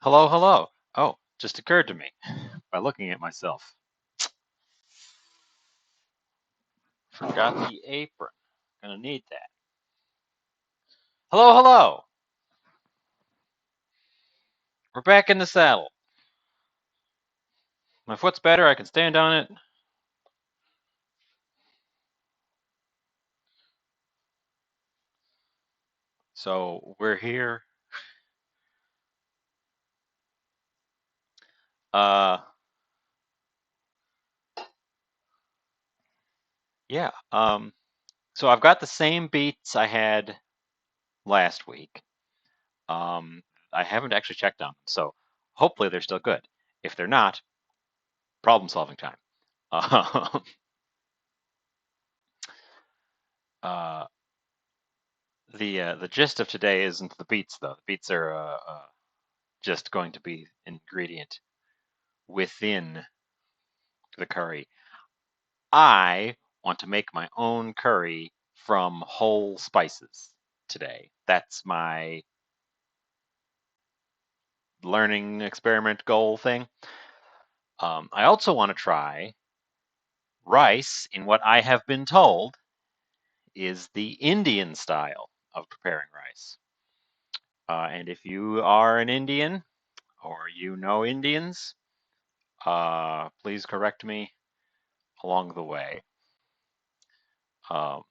Hello, hello. Oh, just occurred to me by looking at myself. Forgot the apron. Gonna need that. Hello, hello. We're back in the saddle. My foot's better. I can stand on it. So we're here. Uh, yeah. So I've got the same beats I had last week. Um, I haven't actually checked on them, so hopefully they're still good. If they're not, problem solving time. Uh, the gist of today isn't the beets though. The beets are just going to be an ingredient within the curry. I want to make my own curry from whole spices today. That's my learning experiment goal thing. I also want to try rice in what I have been told is the Indian style of preparing rice. And if you are an Indian or you know Indians, please correct me along the way. Um,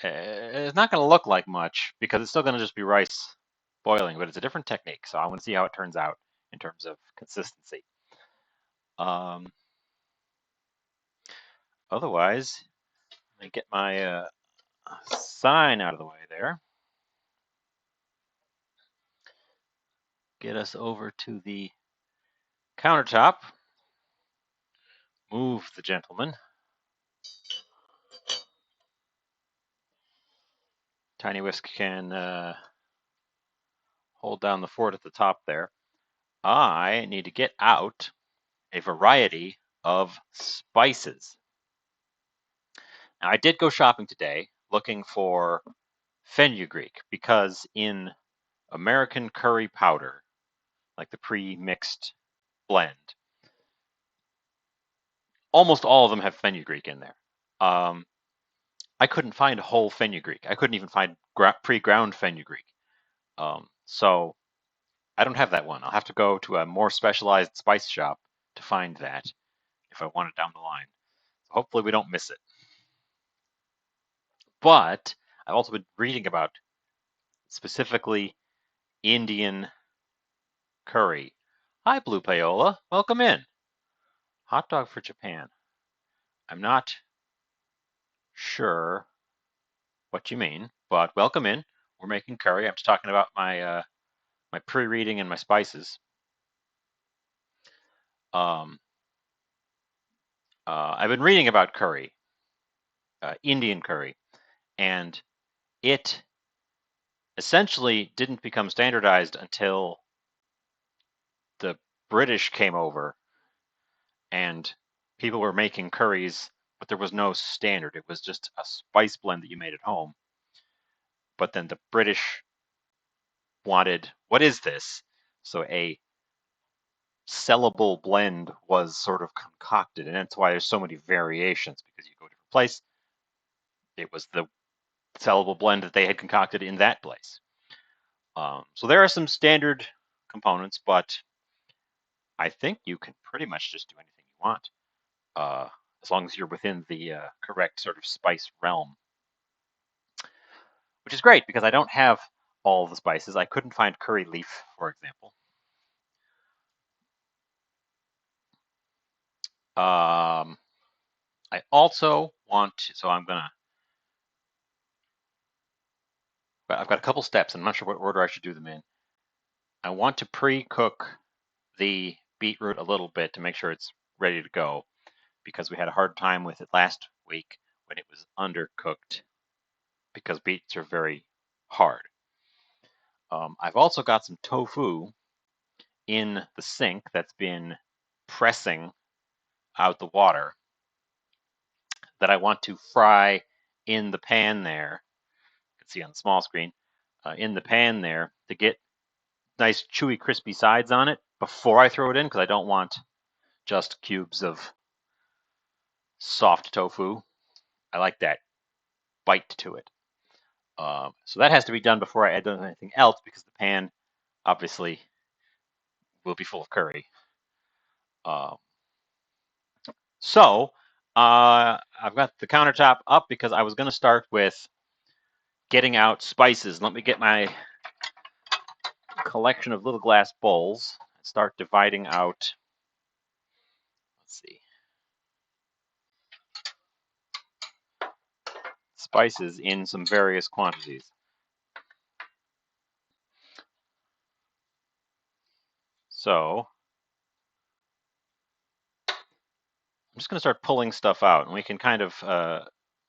it's not going to look like much because it's still going to just be rice boiling, but it's a different technique. So I want to see how it turns out in terms of consistency. Um, Otherwise, let me get my sign out of the way there. Get us over to the countertop. Move the gentleman. Tiny Whisk can hold down the fort at the top there. I need to get out a variety of spices. Now, I did go shopping today looking for fenugreek because in American curry powder, like the pre-mixed blend, almost all of them have fenugreek in there. Um, I couldn't find whole fenugreek. I couldn't even find pre-ground fenugreek. So I don't have that one. I'll have to go to a more specialized spice shop to find that if I want it down the line. Hopefully we don't miss it. But I've also been reading about specifically Indian curry. Hi, Blue Payola. Welcome in. Hot dog for Japan. I'm not sure what you mean, but welcome in. We're making curry. I'm just talking about my pre-reading and my spices. Um, I've been reading about curry, Indian curry, and it essentially didn't become standardized until the British came over and people were making curries, but there was no standard. It was just a spice blend that you made at home. But then the British wanted, what is this? So a sellable blend was sort of concocted, and that's why there's so many variations because you go to a different place. It was the sellable blend that they had concocted in that place. So there are some standard components, but I think you can pretty much just do anything you want, uh, as long as you're within the correct sort of spice realm, which is great because I don't have all the spices. I couldn't find curry leaf, for example. Um, I also want to, so I've got a couple steps, and I'm not sure what order I should do them in. I want to pre-cook the beetroot a little bit to make sure it's ready to go because we had a hard time with it last week when it was undercooked because beets are very hard. I've also got some tofu in the sink that's been pressing out the water that I want to fry in the pan there. You can see on the small screen. in the pan there to get nice chewy crispy sides on it before I throw it in, because I don't want just cubes of soft tofu. I like that bite to it. So that has to be done before I add anything else, because the pan obviously will be full of curry. So I've got the countertop up because I was going to start with getting out spices. Let me get my collection of little glass bowls and start dividing out. Let's see. Spices in some various quantities. So I'm just going to start pulling stuff out, and we can kind of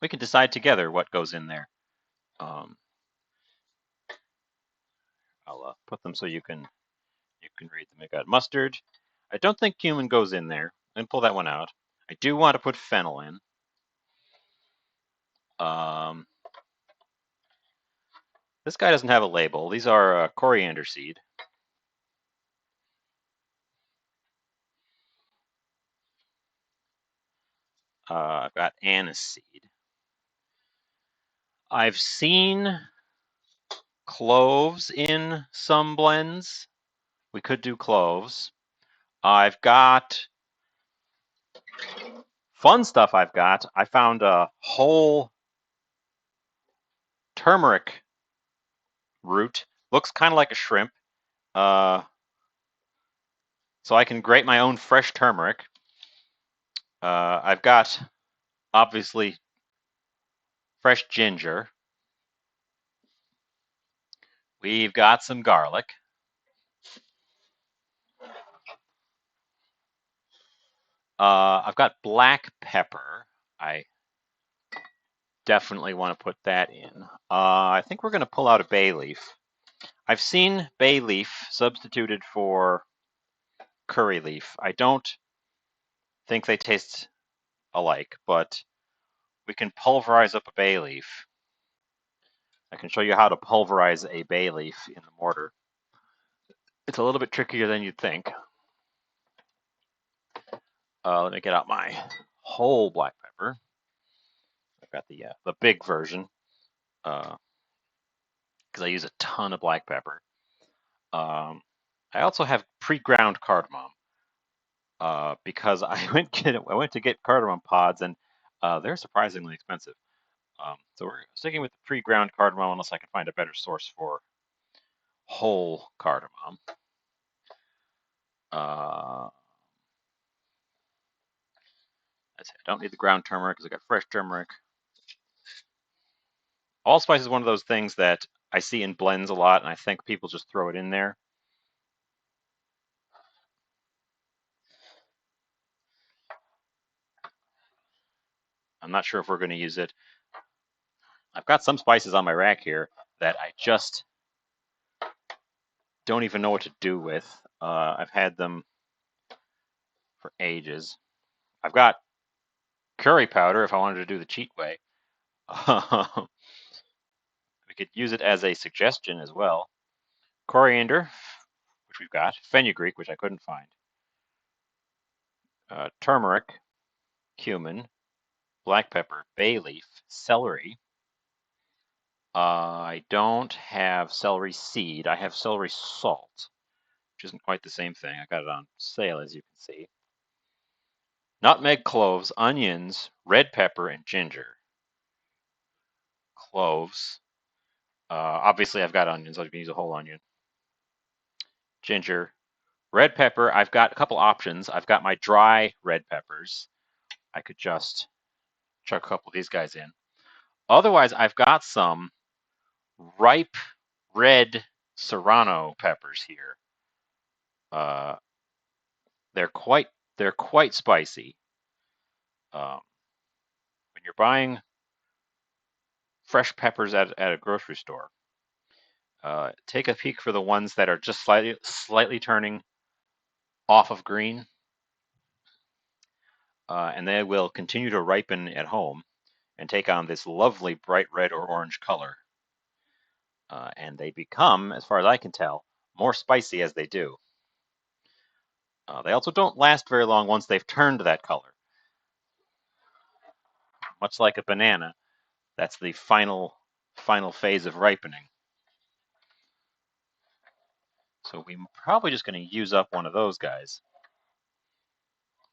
we can decide together what goes in there. I'll put them so you can read them. I got mustard. I don't think cumin goes in there. And pull that one out. I do want to put fennel in. This guy doesn't have a label. These are coriander seed. I've got anise seed. I've seen cloves in some blends. We could do cloves. I've got fun stuff. I found a whole turmeric root. Looks kind of like a shrimp. So I can grate my own fresh turmeric. I've got, obviously, fresh ginger. We've got some garlic. I've got black pepper. I definitely want to put that in. I think we're going to pull out a bay leaf. I've seen bay leaf substituted for curry leaf. I don't think they taste alike, but we can pulverize up a bay leaf. I can show you how to pulverize a bay leaf in the mortar. It's a little bit trickier than you'd think. Let me get out my whole black pepper. I've got the big version because I use a ton of black pepper. I also have pre-ground cardamom because I went to get cardamom pods, and they're surprisingly expensive. So we're sticking with the pre-ground cardamom unless I can find a better source for whole cardamom. I don't need the ground turmeric because I got fresh turmeric. Allspice is one of those things that I see in blends a lot, and I think people just throw it in there. I'm not sure if we're going to use it. I've got some spices on my rack here that I just don't even know what to do with. I've had them for ages. I've got curry powder if I wanted to do the cheat way. We could use it as a suggestion as well. Coriander, which we've got. Fenugreek, which I couldn't find. Turmeric, cumin, black pepper, bay leaf, celery. I don't have celery seed. I have celery salt, which isn't quite the same thing. I got it on sale, as you can see. Nutmeg, cloves, onions, red pepper, and ginger. Cloves. Obviously, I've got onions. So I can use a whole onion. Ginger. Red pepper. I've got a couple options. I've got my dry red peppers. I could just chuck a couple of these guys in. Otherwise, I've got some ripe red serrano peppers here. They're quite spicy. When you're buying fresh peppers at a grocery store, take a peek for the ones that are just slightly turning off of green, and they will continue to ripen at home and take on this lovely bright red or orange color. and they become, as far as I can tell, more spicy as they do. They also don't last very long once they've turned that color. Much like a banana, that's the final phase of ripening. So we're probably just going to use up one of those guys,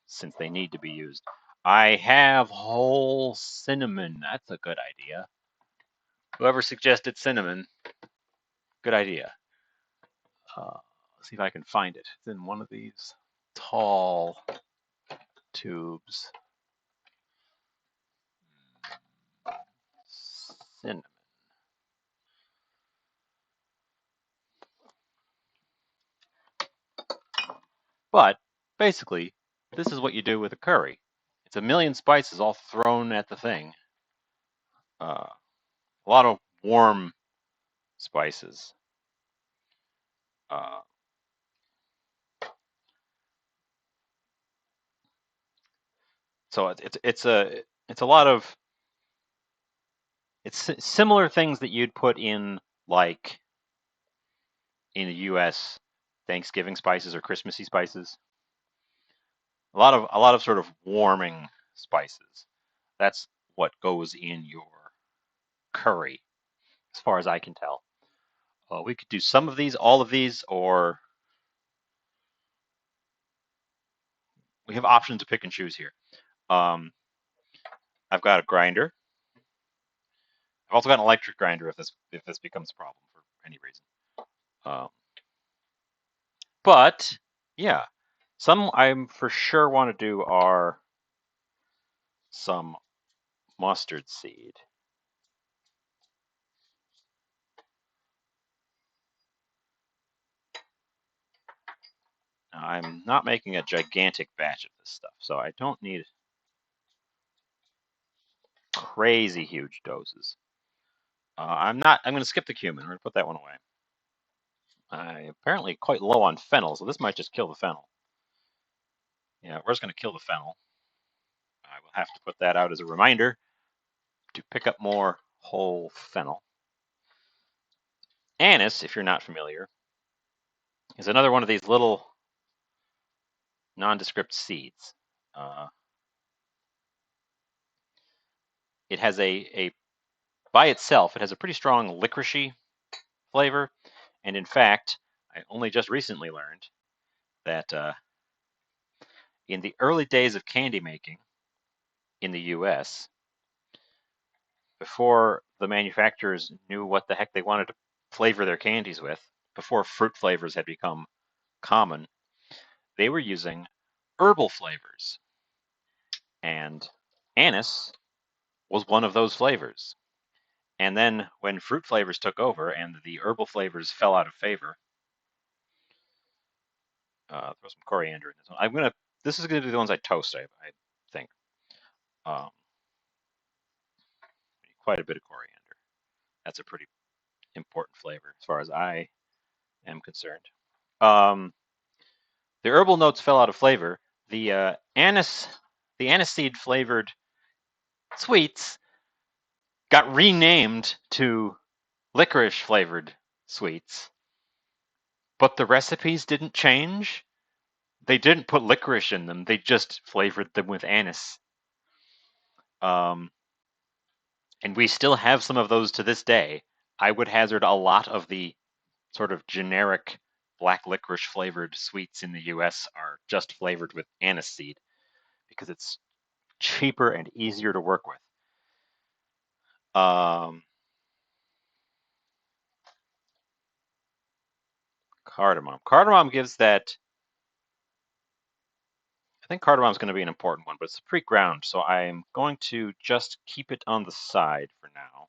since they need to be used. I have whole cinnamon. That's a good idea. Whoever suggested cinnamon, good idea. Let's see if I can find it. It's in one of these tall tubes. Cinnamon. But basically, this is what you do with a curry. It's a million spices all thrown at the thing. A lot of warm spices. So it's a lot of similar things that you'd put in, like in the U.S. Thanksgiving spices or Christmassy spices. A lot of sort of warming spices. That's what goes in your curry, as far as I can tell. We could do some of these, all of these, or we have options to pick and choose here. I've got a grinder. I've also got an electric grinder if this becomes a problem for any reason. But yeah, some I'm for sure want to do are some mustard seed. Now, I'm not making a gigantic batch of this stuff, so I don't need crazy huge doses. I'm going to skip the cumin. We're going to put that one away. I'm apparently quite low on fennel, so this might just kill the fennel. Yeah, we're just going to kill the fennel. I will have to put that out as a reminder to pick up more whole fennel. Anise, if you're not familiar, is another one of these little nondescript seeds. It has by itself, it has a pretty strong licoricey flavor, and in fact, I only just recently learned that in the early days of candy making in the U.S., before the manufacturers knew what the heck they wanted to flavor their candies with, before fruit flavors had become common, they were using herbal flavors, and anise was one of those flavors. And then when fruit flavors took over and the herbal flavors fell out of favor, throw some coriander in this one. This is gonna be the ones I toast, I think. Um, quite a bit of coriander. That's a pretty important flavor as far as I am concerned. The herbal notes fell out of flavor. The aniseed flavored sweets got renamed to licorice flavored sweets, but the recipes didn't change. They didn't put licorice in them. They just flavored them with anise. And we still have some of those to this day. I would hazard a lot of the sort of generic black licorice flavored sweets in the US are just flavored with anise seed because it's cheaper and easier to work with. Cardamom. Cardamom gives that. I think cardamom is going to be an important one, but it's pre-ground, so I'm going to just keep it on the side for now.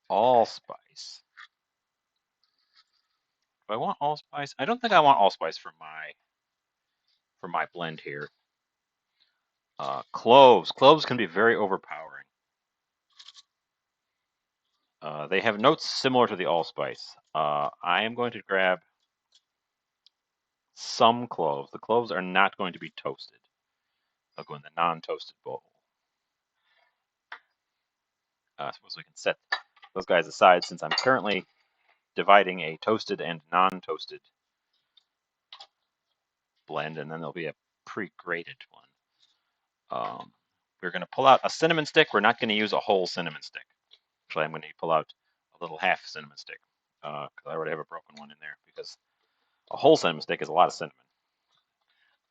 Allspice. Do I want allspice? I don't think I want allspice for my blend here. Cloves. Cloves can be very overpowering. They have notes similar to the allspice. I am going to grab some cloves. The cloves are not going to be toasted. They'll go in the non-toasted bowl. I suppose we can set those guys aside since I'm currently dividing a toasted and non-toasted blend, and then there'll be a pre-grated one. We're going to pull out a cinnamon stick. We're not going to use a whole cinnamon stick. Actually, I'm going to pull out a little half cinnamon stick because I already have a broken one in there, because a whole cinnamon stick is a lot of cinnamon.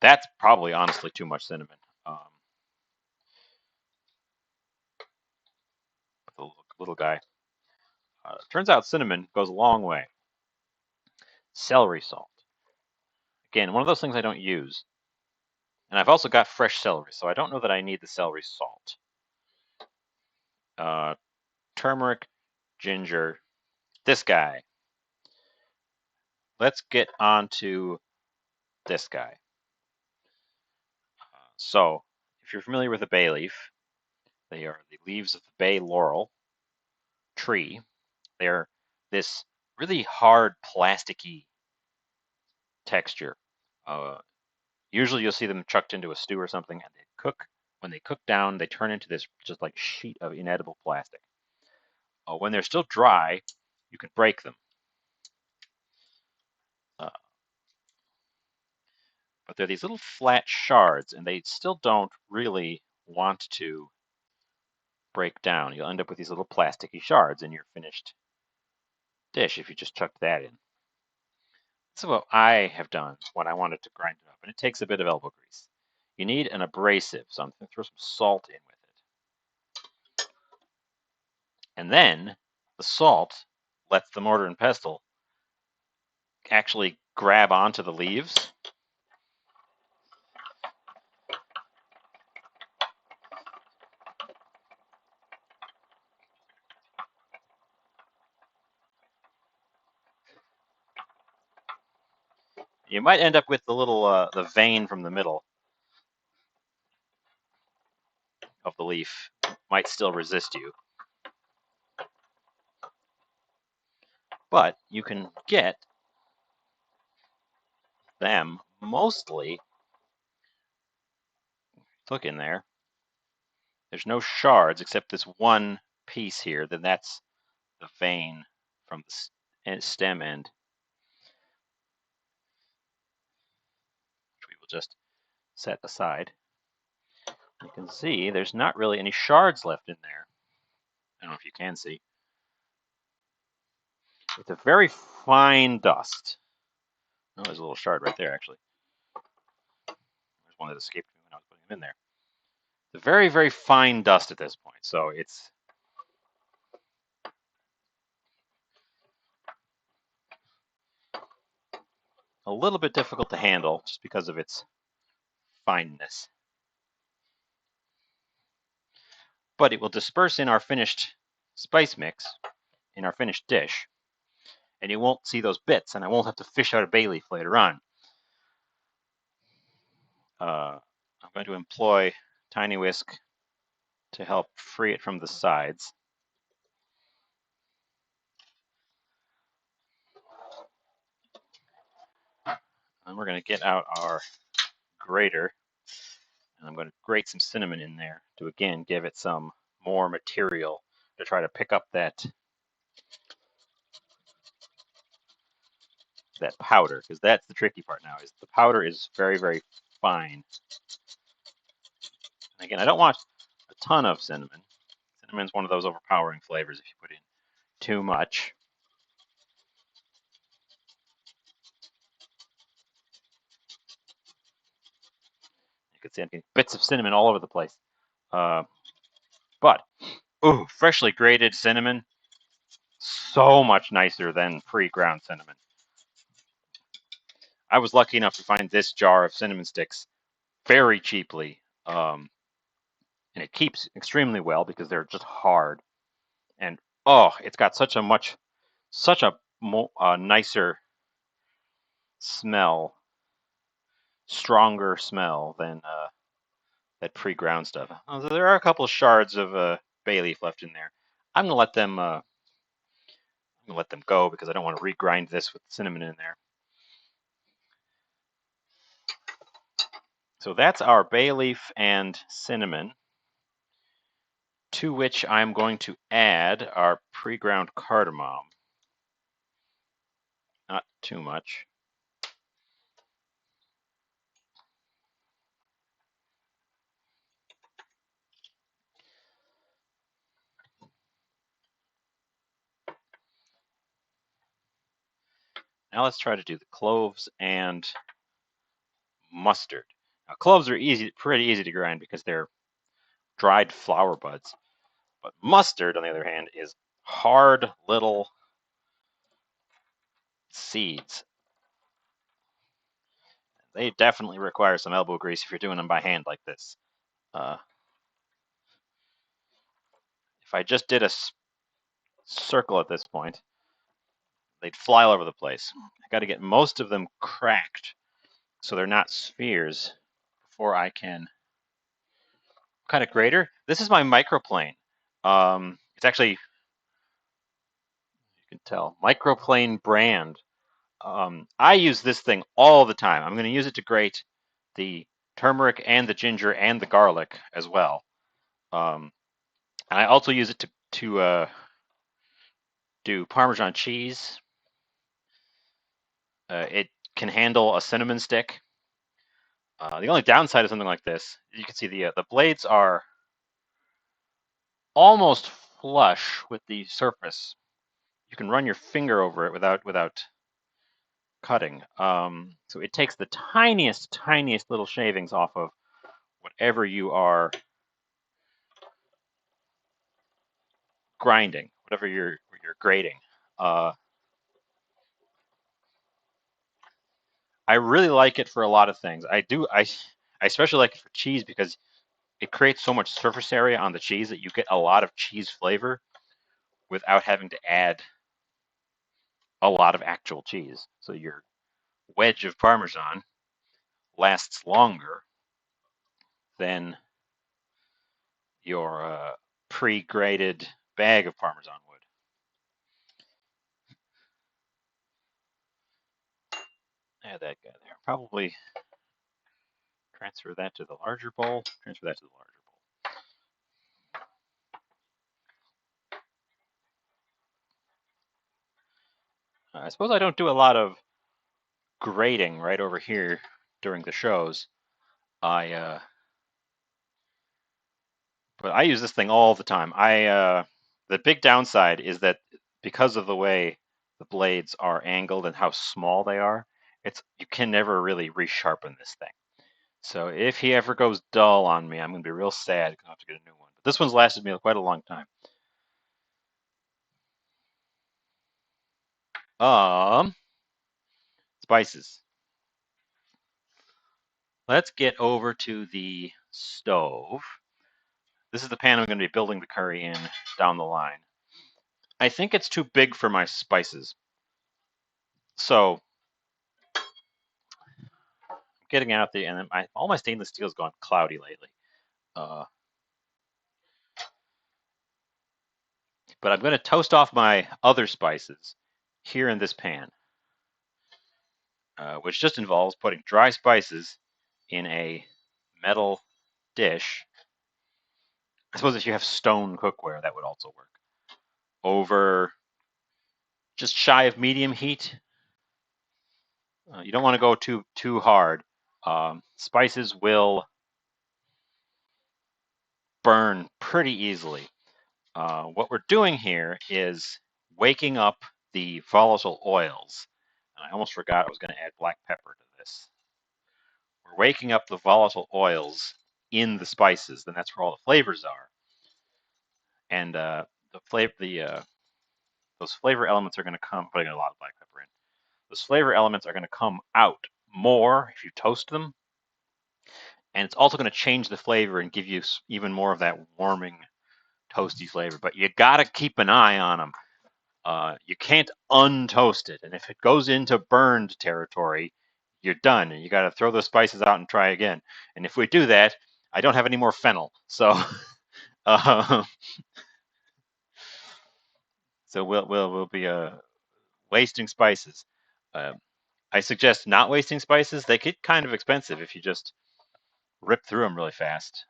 That's probably honestly too much cinnamon. The little guy. Turns out cinnamon goes a long way. Celery salt. Again, one of those things I don't use. And I've also got fresh celery, so I don't know that I need the celery salt. Turmeric, ginger, this guy. Let's get on to this guy. So, if you're familiar with a bay leaf, they are the leaves of the bay laurel tree. They're this really hard, plasticky texture. Usually you'll see them chucked into a stew or something, and they cook. When they cook down, they turn into this just like sheet of inedible plastic. When they're still dry, you can break them. But they're these little flat shards, and they still don't really want to break down. You'll end up with these little plasticky shards in your finished dish if you just chuck that in. This is what I have done when I wanted to grind it up, and it takes a bit of elbow grease. You need an abrasive, so I'm going to throw some salt in with it. And then the salt lets the mortar and pestle actually grab onto the leaves. You might end up with the little the vein from the middle of the leaf might still resist you. But you can get them mostly, look in there, there's no shards except this one piece here, then that's the vein from the stem end, which we will just set aside. You can see there's not really any shards left in there. I don't know if you can see. It's a very fine dust. Oh, there's a little shard right there, actually. There's one that escaped me when I was putting them in there. It's a very, very fine dust at this point, so it's a little bit difficult to handle just because of its fineness. But it will disperse in our finished spice mix, in our finished dish, and you won't see those bits, and I won't have to fish out a bay leaf later on. I'm going to employ Tiny Whisk to help free it from the sides. And we're going to get out our grater, and I'm going to grate some cinnamon in there to again give it some more material to try to pick up that powder, because that's the tricky part now, is the powder is very, very fine. And again, I don't want a ton of cinnamon. Cinnamon's one of those overpowering flavors if you put in too much. You can see I'm getting bits of cinnamon all over the place. But, ooh, freshly grated cinnamon, so much nicer than pre-ground cinnamon. I was lucky enough to find this jar of cinnamon sticks very cheaply, and it keeps extremely well because they're just hard. And oh, it's got such a nicer smell, stronger smell than that pre-ground stuff. There are a couple of shards of bay leaf left in there. I'm gonna let them go because I don't want to regrind this with cinnamon in there. So that's our bay leaf and cinnamon to which I'm going to add our pre-ground cardamom. Not too much. Now let's try to do the cloves and mustard. Now, cloves are pretty easy to grind because they're dried flower buds. But mustard, on the other hand, is hard little seeds. They definitely require some elbow grease if you're doing them by hand like this. If I just did a circle at this point, they'd fly all over the place. I got to get most of them cracked so they're not spheres before I can. What kind of grater? This is my microplane. It's actually, you can tell, microplane brand. I use this thing all the time. I'm going to use it to grate the turmeric and the ginger and the garlic as well. And I also use it to do Parmesan cheese. It can handle a cinnamon stick. The only downside of something like this, you can see the blades are almost flush with the surface. You can run your finger over it without cutting. So it takes the tiniest little shavings off of whatever you are grinding, whatever you're grating. I really like it for a lot of things. I especially like it for cheese because it creates so much surface area on the cheese that you get a lot of cheese flavor without having to add a lot of actual cheese. So your wedge of Parmesan lasts longer than your pre-grated bag of Parmesan would. Add that guy there. Probably transfer that to the larger bowl. Transfer that to the larger bowl. I suppose I don't do a lot of grating right over here during the shows. But I use this thing all the time. The big downside is that because of the way the blades are angled and how small they are, you can never really resharpen this thing. So if he ever goes dull on me, I'm going to be real sad. I'm going to have to get a new one. But this one's lasted me quite a long time. Spices. Let's get over to the stove. This is the pan I'm going to be building the curry in down the line. I think it's too big for my spices. So getting out there, and all my stainless steel has gone cloudy lately. But I'm going to toast off my other spices here in this pan, which just involves putting dry spices in a metal dish. I suppose if you have stone cookware, that would also work. Over just shy of medium heat. You don't want to go too hard. Spices will burn pretty easily. What we're doing here is waking up the volatile oils. And I almost forgot I was going to add black pepper to this. We're waking up the volatile oils in the spices, then that's where all the flavors are. And those flavor elements are going to come. Putting a lot of black pepper in. Those flavor elements are going to come out more if you toast them, and it's also going to change the flavor and give you even more of that warming, toasty flavor. But you got to keep an eye on them. You can't untoast it, and if it goes into burned territory, you're done, and you got to throw those spices out and try again. And if we do that, I don't have any more fennel, so so we'll be wasting spices. I suggest not wasting spices. They get kind of expensive if you just rip through them really fast.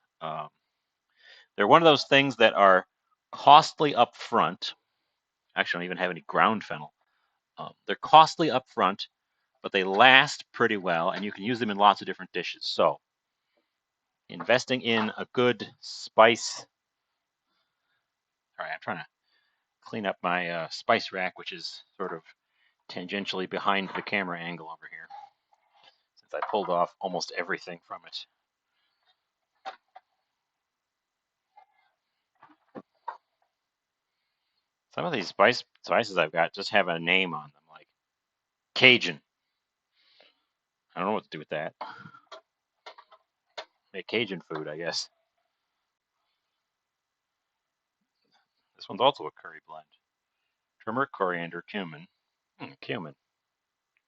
They're one of those things that are costly up front. Actually, I don't even have any ground fennel. They're costly up front, but they last pretty well, and you can use them in lots of different dishes. So, investing in a good spice. All right, I'm trying to clean up my spice rack, which is sort of tangentially behind the camera angle over here, since I pulled off almost everything from it. Some of these spices I've got just have a name on them, like Cajun. I don't know what to do with that. Make Cajun food, I guess. This one's also a curry blend. Turmeric, coriander, cumin. Cumin.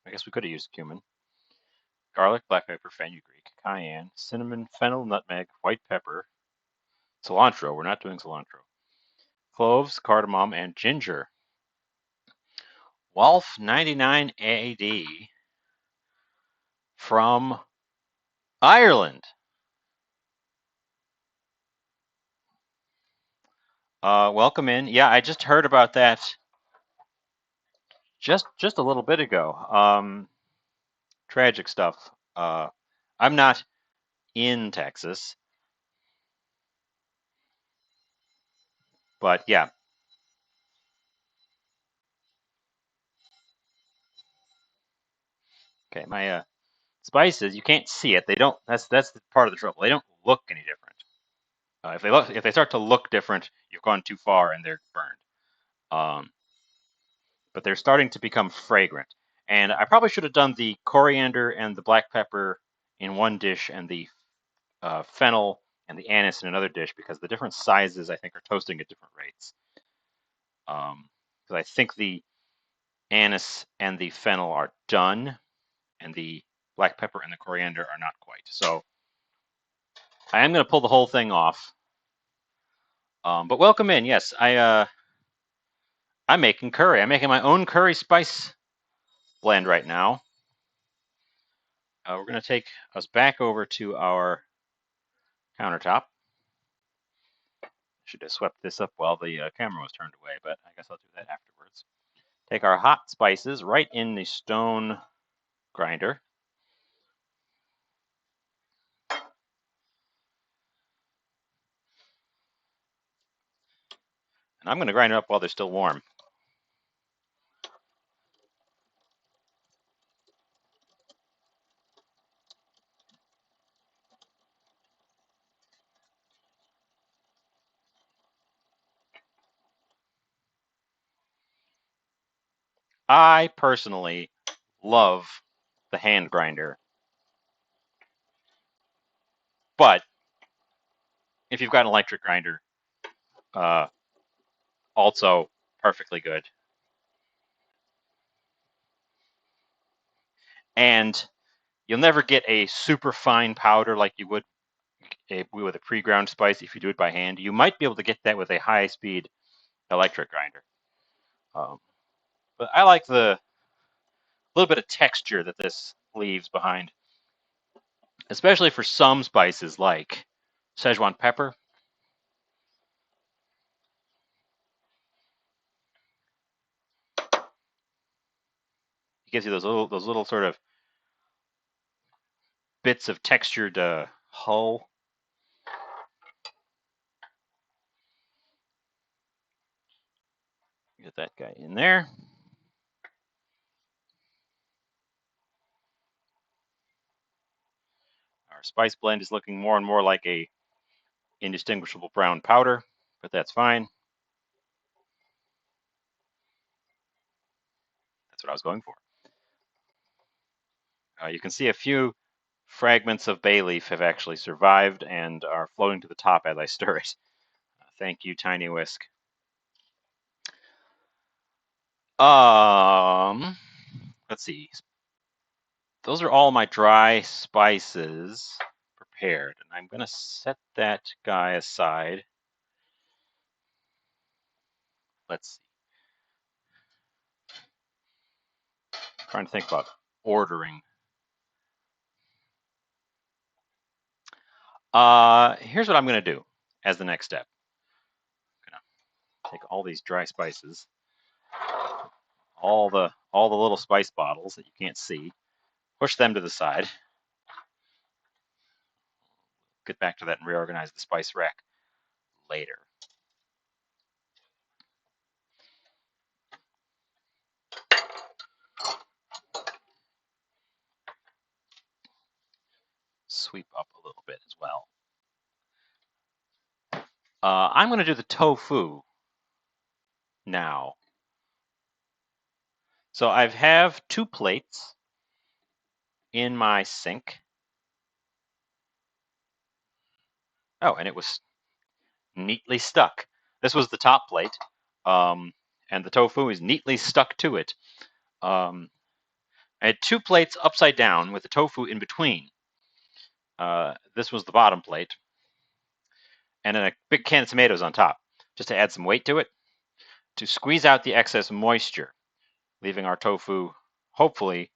I guess we could have used cumin. Garlic, black pepper, fenugreek, cayenne, cinnamon, fennel, nutmeg, white pepper, cilantro. We're not doing cilantro. Cloves, cardamom, and ginger. Wolf 99 AD from Ireland. Welcome in. Yeah, I just heard about that just a little bit ago. Tragic stuff. I'm not in Texas, but yeah. Okay, my spices, you can't see it. They don't. That's part of the trouble. They don't look any different. If they start to look different, you've gone too far and they're burned. Um, but they're starting to become fragrant. And I probably should have done the coriander and the black pepper in one dish and the fennel and the anise in another dish, because the different sizes I think are toasting at different rates. Because I think the anise and the fennel are done, and the black pepper and the coriander are not quite. So I am going to pull the whole thing off. But welcome in. Yes, I'm making curry. I'm making my own curry spice blend right now. We're going to take us back over to our countertop. Should have swept this up while the camera was turned away, but I guess I'll do that afterwards. Take our hot spices right in the stone grinder. And I'm going to grind it up while they're still warm. I personally love the hand grinder, but if you've got an electric grinder, uh, also perfectly good. And you'll never get a super fine powder like you would with a pre-ground spice if you do it by hand. You might be able to get that with a high-speed electric grinder. But I like the little bit of texture that this leaves behind, especially for some spices like Szechuan pepper. It gives you those little sort of bits of textured hull. Get that guy in there. Our spice blend is looking more and more like a indistinguishable brown powder, but that's fine. That's what I was going for. You can see a few fragments of bay leaf have actually survived and are floating to the top as I stir it. Thank you, Tiny Whisk. Let's see. Those are all my dry spices prepared, and I'm going to set that guy aside. Let's see. I'm trying to think about ordering. Here's what I'm going to do. as the next step. I'm gonna take all these dry spices, all the little spice bottles that you can't see, push them to the side. Get back to that and reorganize the spice rack later. Sweep up a little bit as well. I'm going to do the tofu now. So I have 2 plates in my sink. Oh, and it was neatly stuck. This was the top plate, and the tofu is neatly stuck to it. I had 2 plates upside down with the tofu in between. This was the bottom plate, and then a big can of tomatoes on top, just to add some weight to it, to squeeze out the excess moisture, leaving our tofu hopefully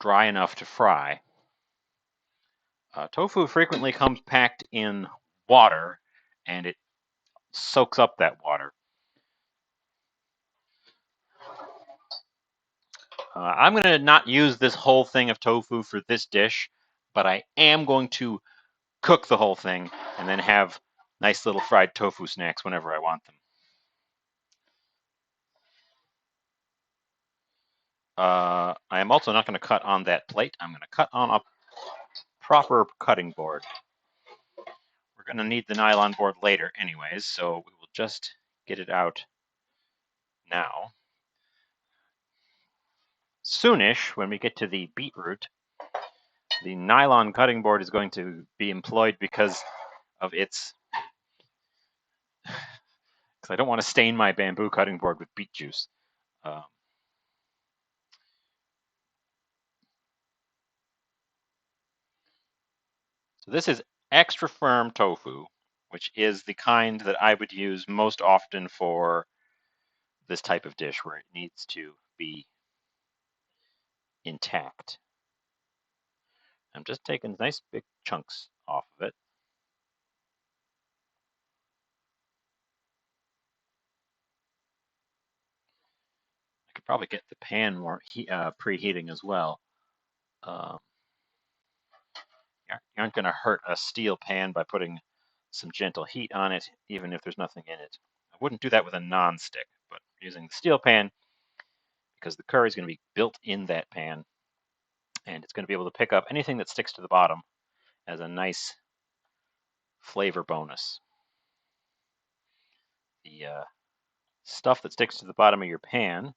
dry enough to fry. Tofu frequently comes packed in water, and it soaks up that water. I'm going to not use this whole thing of tofu for this dish, but I am going to cook the whole thing and then have nice little fried tofu snacks whenever I want them. I am also not going to cut on that plate. I'm going to cut on a proper cutting board. We're going to need the nylon board later anyways, so we will just get it out now. Soonish, when we get to the beetroot, the nylon cutting board is going to be employed because of its... because I don't want to stain my bamboo cutting board with beet juice. So this is extra firm tofu, which is the kind that I would use most often for this type of dish where it needs to be intact. I'm just taking nice big chunks off of it. I could probably get the pan more preheating as well. You aren't going to hurt a steel pan by putting some gentle heat on it, even if there's nothing in it. I wouldn't do that with a non-stick, but using the steel pan, because the curry is going to be built in that pan, and it's going to be able to pick up anything that sticks to the bottom as a nice flavor bonus. The stuff that sticks to the bottom of your pan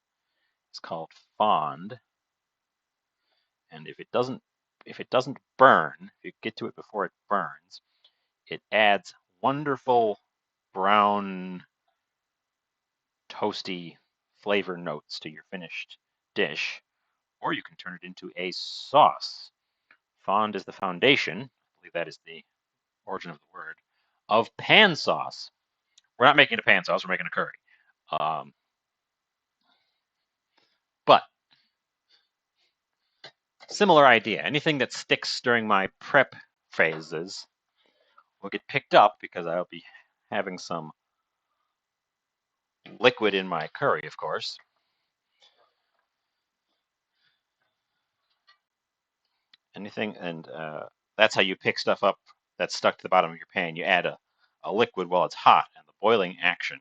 is called fond, and if it doesn't burn, if you get to it before it burns, it adds wonderful brown, toasty flavor notes to your finished dish, or you can turn it into a sauce. Fond is the foundation, I believe that is the origin of the word, of pan sauce. We're not making a pan sauce, we're making a curry. But similar idea. Anything that sticks during my prep phases will get picked up because I'll be having some liquid in my curry, of course. Anything, and that's how you pick stuff up that's stuck to the bottom of your pan. You add a liquid while it's hot, and the boiling action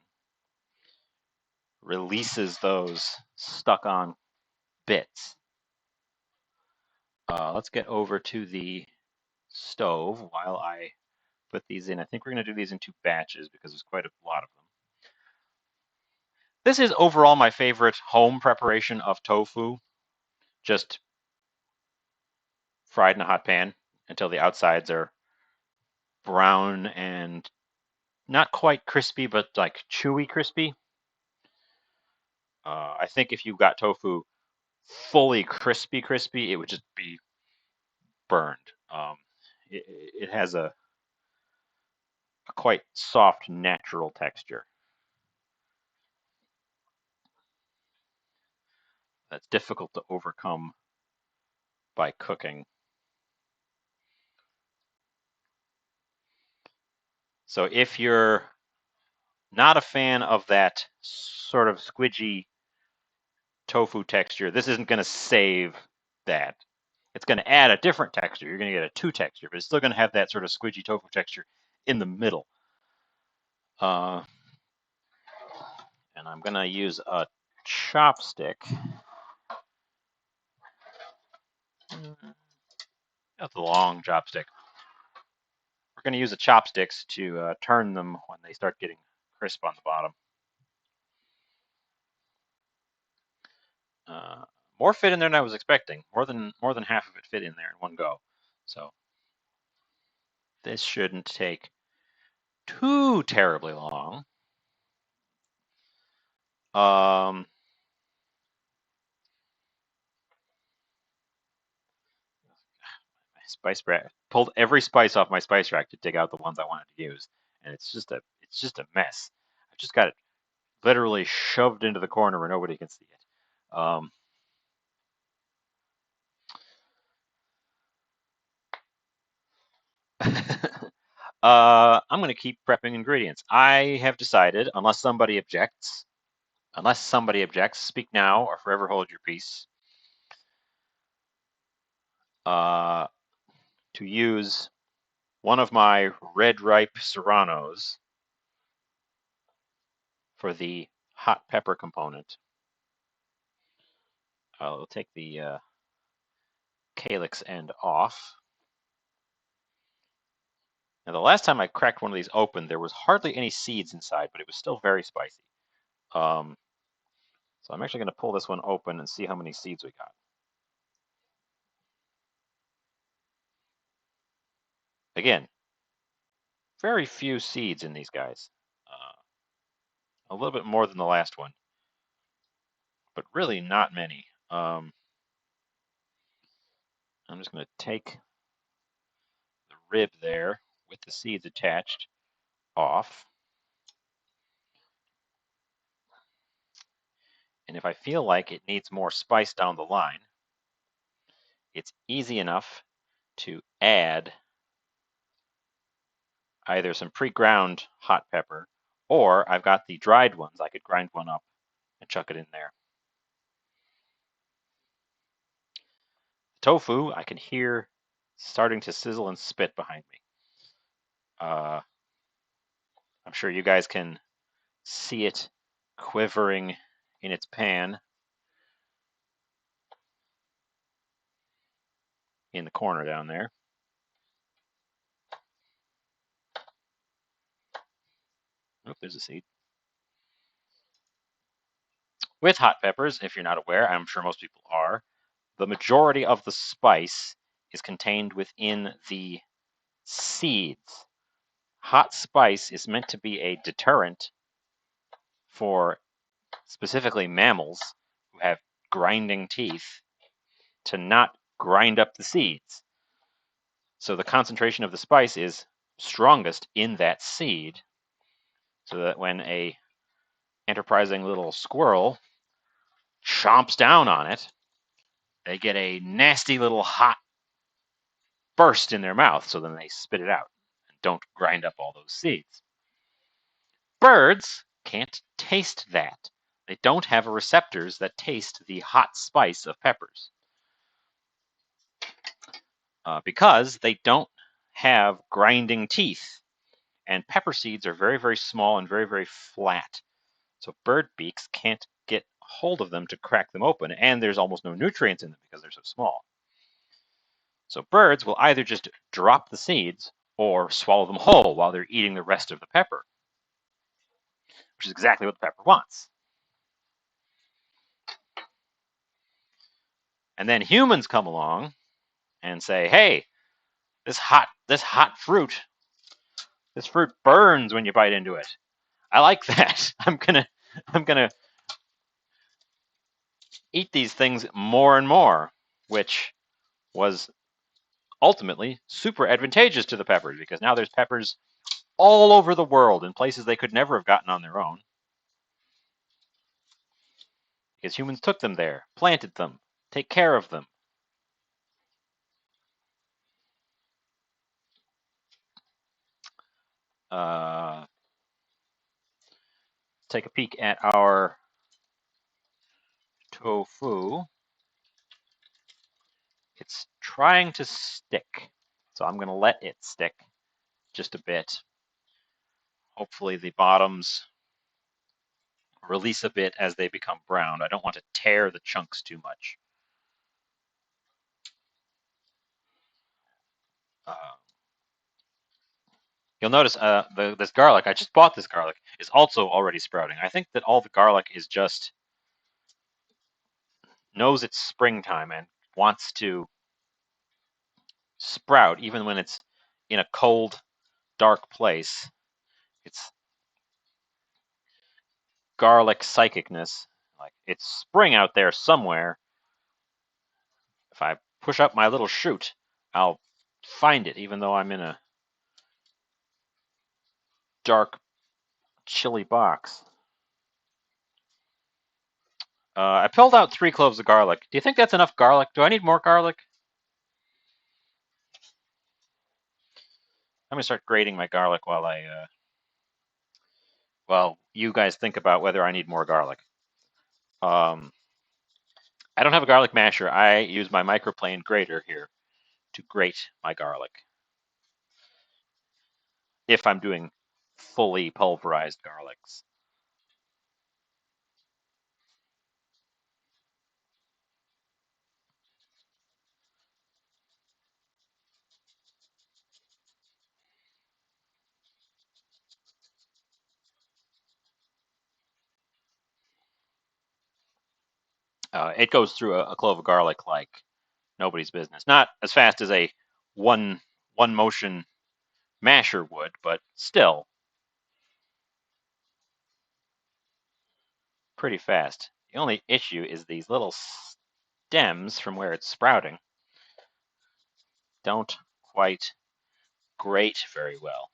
releases those stuck on bits. Let's get over to the stove while I put these in. I think we're going to do these in 2 batches because there's quite a lot of them. This is overall my favorite home preparation of tofu, just fried in a hot pan until the outsides are brown and not quite crispy, but like chewy crispy. I think if you got tofu fully crispy, it would just be burned. It has a quite soft, natural texture that's difficult to overcome by cooking. So if you're not a fan of that sort of squidgy tofu texture, this isn't going to save that. It's going to add a different texture. You're going to get a 2 texture, but it's still going to have that sort of squidgy tofu texture in the middle. And I'm going to use a chopstick. That's a long chopstick. We're going to use the chopsticks to turn them when they start getting crisp on the bottom. More fit in there than I was expecting. More than half of it fit in there in one go. So this shouldn't take too terribly long. My spice rack pulled every spice off my spice rack to dig out the ones I wanted to use, and it's just a mess. I just got it literally shoved into the corner where nobody can see it. I'm going to keep prepping ingredients. I have decided, unless somebody objects, speak now or forever hold your peace. To use one of my red ripe serranos for the hot pepper component. I'll take the calyx end off. Now, the last time I cracked one of these open, there was hardly any seeds inside, but it was still very spicy. So I'm actually going to pull this one open and see how many seeds we got. Again, very few seeds in these guys. A little bit more than the last one, but really not many. I'm just going to take the rib there with the seeds attached off. And if I feel like it needs more spice down the line, it's easy enough to add either some pre-ground hot pepper, or I've got the dried ones. I could grind one up and chuck it in there. Tofu, I can hear starting to sizzle and spit behind me. I'm sure you guys can see it quivering in its pan in the corner down there. Oh, there's a seed. With hot peppers, if you're not aware, I'm sure most people are, the majority of the spice is contained within the seeds. Hot spice is meant to be a deterrent for specifically mammals who have grinding teeth to not grind up the seeds. So the concentration of the spice is strongest in that seed, so that when a enterprising little squirrel chomps down on it, they get a nasty little hot burst in their mouth, so then they spit it out and don't grind up all those seeds. Birds can't taste that. They don't have receptors that taste the hot spice of peppers because they don't have grinding teeth. And pepper seeds are very, very small and very, very flat. So bird beaks can't get hold of them to crack them open, and there's almost no nutrients in them because they're so small. So birds will either just drop the seeds or swallow them whole while they're eating the rest of the pepper, which is exactly what the pepper wants. And then humans come along and say, "Hey, this fruit burns when you bite into it. I like that. I'm gonna eat these things more and more," which was ultimately super advantageous to the peppers because now there's peppers all over the world in places they could never have gotten on their own because humans took them there, planted them, take care of them. Take a peek at our tofu. It's trying to stick, so I'm going to let it stick just a bit. Hopefully the bottoms release a bit as they become brown. I don't want to tear the chunks too much. You'll notice this garlic, I just bought this garlic, is also already sprouting. I think that all the garlic is just knows it's springtime and wants to sprout even when it's in a cold, dark place. It's garlic psychicness. Like, it's spring out there somewhere. If I push up my little chute, I'll find it, even though I'm in a dark, chilly box. I pulled out 3 cloves of garlic. Do you think that's enough garlic? Do I need more garlic? I'm going to start grating my garlic while you guys think about whether I need more garlic. I don't have a garlic masher. I use my microplane grater here to grate my garlic if I'm doing fully pulverized garlics. It goes through a clove of garlic like nobody's business. Not as fast as a one motion masher would, but still pretty fast. The only issue is these little stems from where it's sprouting don't quite grate very well.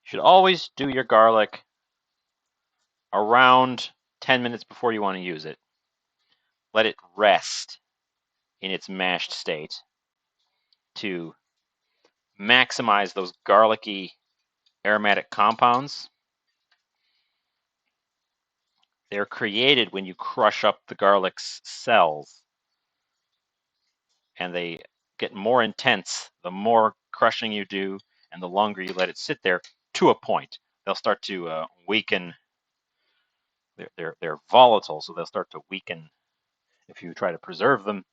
You should always do your garlic around 10 minutes before you want to use it. Let it rest in its mashed state to maximize those garlicky aromatic compounds. They're created when you crush up the garlic's cells, and they get more intense the more crushing you do and the longer you let it sit there, to a point. They'll start to weaken. They're volatile, so they'll start to weaken if you try to preserve them,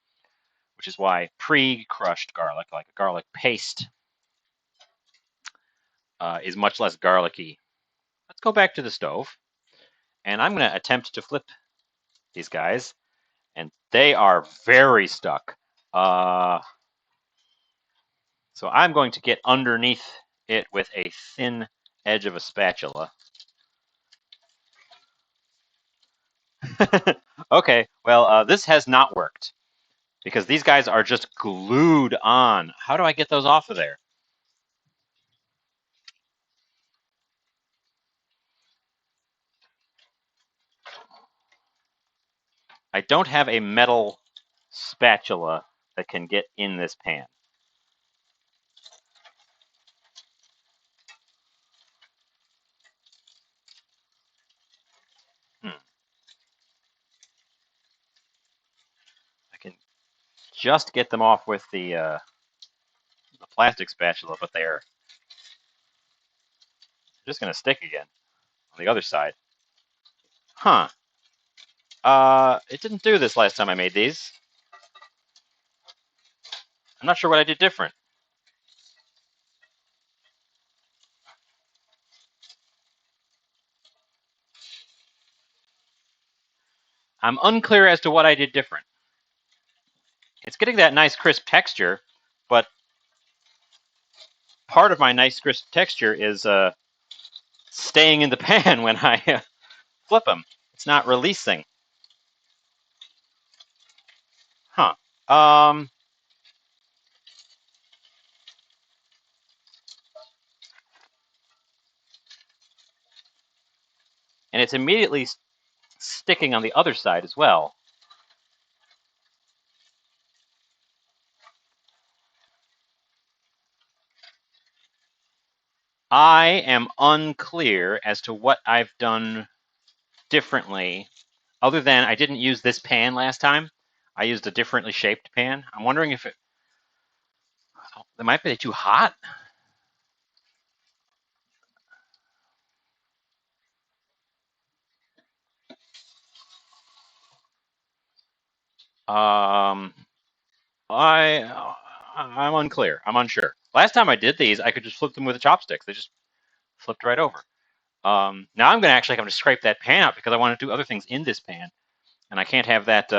which is why pre-crushed garlic, like a garlic paste, is much less garlicky. Let's go back to the stove, and I'm going to attempt to flip these guys, and they are very stuck. So I'm going to get underneath it with a thin edge of a spatula. Okay, well, this has not worked because these guys are just glued on. How do I get those off of there? I don't have a metal spatula that can get in this pan. I can just get them off with the plastic spatula, but they're just going to stick again on the other side. Huh. It didn't do this last time I made these. I'm not sure what I did different. I'm unclear as to what I did different. It's getting that nice crisp texture, but part of my nice crisp texture is staying in the pan when I flip them. It's not releasing. Huh. And it's immediately sticking on the other side as well. I am unclear as to what I've done differently, other than I didn't use this pan last time. I used a differently shaped pan. I'm wondering if it might be too hot. Um, I'm unclear. I'm unsure. Last time I did these, I could just flip them with the chopsticks. They just flipped right over. Now I'm going to actually have to scrape that pan out because I want to do other things in this pan, and I can't have that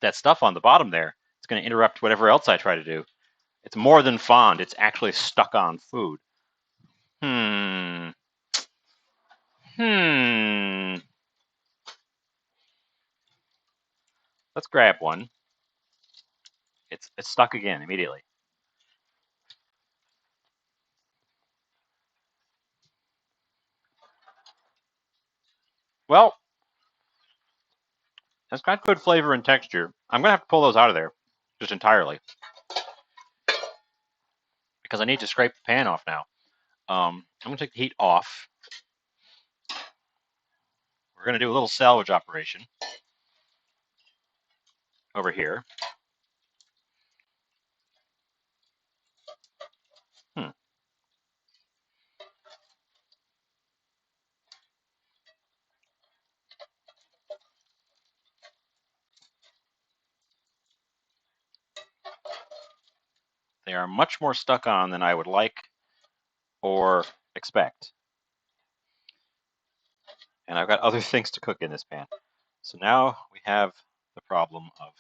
that stuff on the bottom there. It's going to interrupt whatever else I try to do. It's more than fond. It's actually stuck on food. Hmm. Hmm. Let's grab one. It's stuck again immediately. Well, it's got good flavor and texture. I'm going to have to pull those out of there just entirely because I need to scrape the pan off now. I'm going to take the heat off. We're going to do a little salvage operation over here. Hmm. They are much more stuck on than I would like or expect. And I've got other things to cook in this pan. So now we have the problem of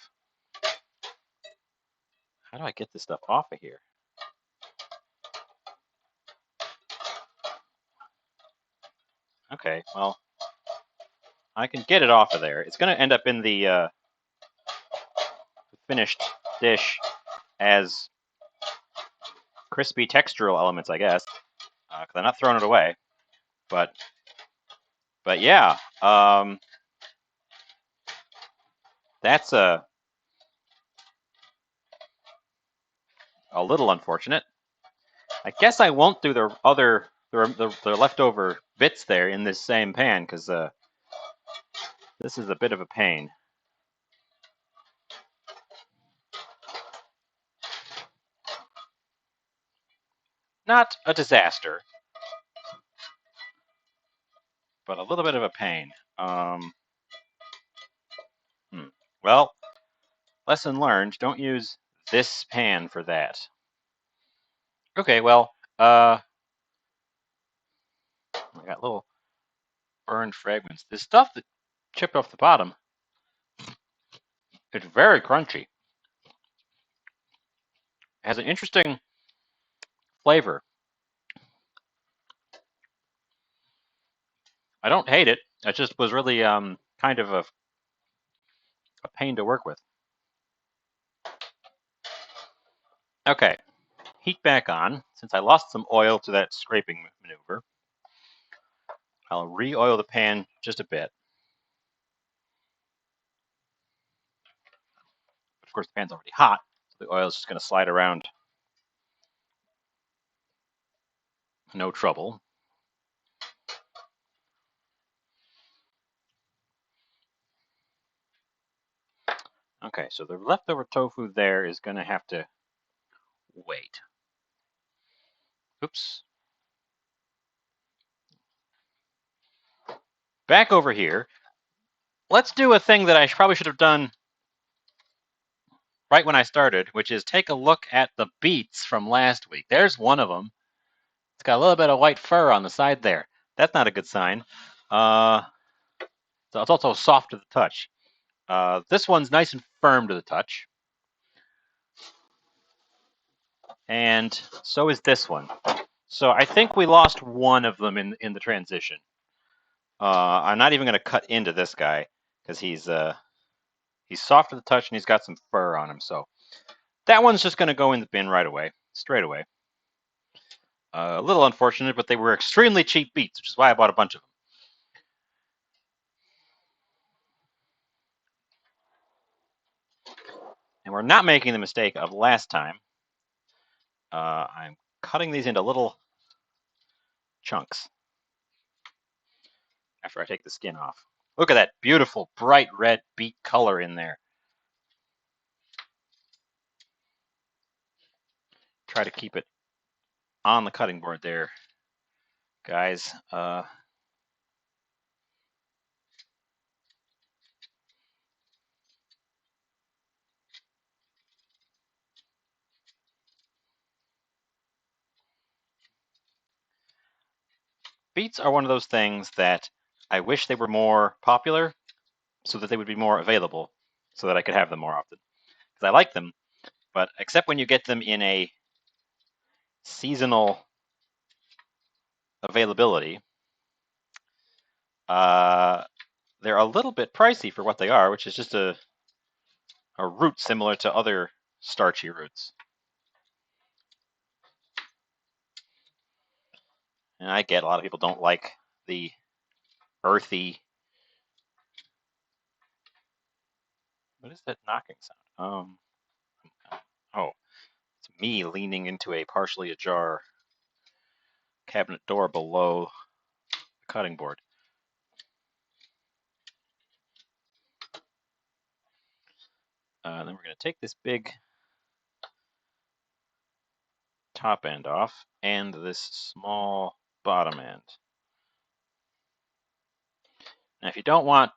how do I get this stuff off of here? Okay, well, I can get it off of there. It's going to end up in the finished dish as crispy textural elements, I guess, because I'm not throwing it away. But yeah, that's a little unfortunate. I guess I won't do the other the leftover bits there in this same pan because this is a bit of a pain. Not a disaster, but a little bit of a pain. Hmm. Well, lesson learned: don't use this pan for that. Okay, well, I got little burned fragments. This stuff that chipped off the bottom, it's very crunchy. It has an interesting flavor. I don't hate it. It just was really kind of a pain to work with. Okay, heat back on. Since I lost some oil to that scraping maneuver, I'll re-oil the pan just a bit. Of course, the pan's already hot, so the oil is just going to slide around. No trouble. Okay, so the leftover tofu there is going to have to wait. Oops. Back over here. Let's do a thing that I probably should have done right when I started, which is take a look at the beets from last week. There's one of them. It's got a little bit of white fur on the side there. That's not a good sign. So it's also soft to the touch. This one's nice and firm to the touch. And so is this one. So I think we lost one of them in the transition. I'm not even going to cut into this guy because he's soft to the touch and he's got some fur on him. So that one's just going to go in the bin right away, straight away. A little unfortunate, but they were extremely cheap beets, which is why I bought a bunch of them. And we're not making the mistake of last time. I'm cutting these into little chunks after I take the skin off. Look at that beautiful bright red beet color in there. Try to keep it on the cutting board there, guys. Beets are one of those things that I wish they were more popular so that they would be more available so that I could have them more often. Because I like them, but except when you get them in a seasonal availability, they're a little bit pricey for what they are, which is just a root similar to other starchy roots. And I get a lot of people don't like the earthy. What is that knocking sound? Oh, it's me leaning into a partially ajar cabinet door below the cutting board. Then we're going to take this big top end off and this small bottom end. Now, if you don't want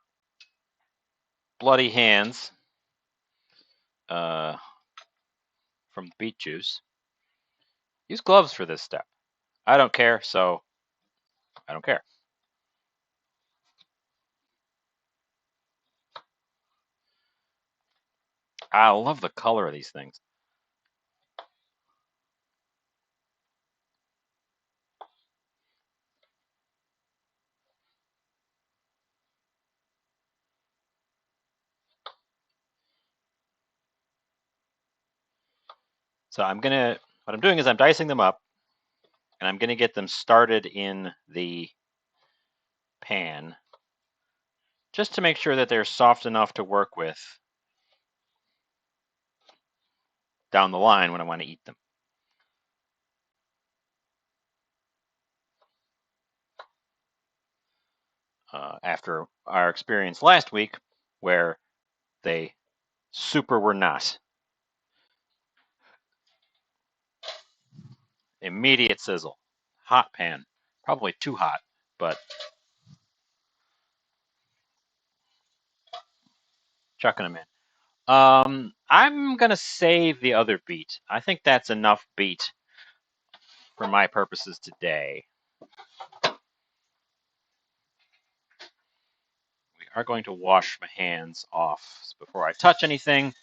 bloody hands from the beet juice, use gloves for this step. I don't care, so I don't care. I love the color of these things. So what I'm doing is I'm dicing them up, and I'm gonna get them started in the pan just to make sure that they're soft enough to work with down the line when I want to eat them. After our experience last week, where they super were not. Immediate sizzle. Hot pan. Probably too hot, but chucking them in. I'm going to save the other beet. I think that's enough beet for my purposes today. We are going to wash my hands off before I touch anything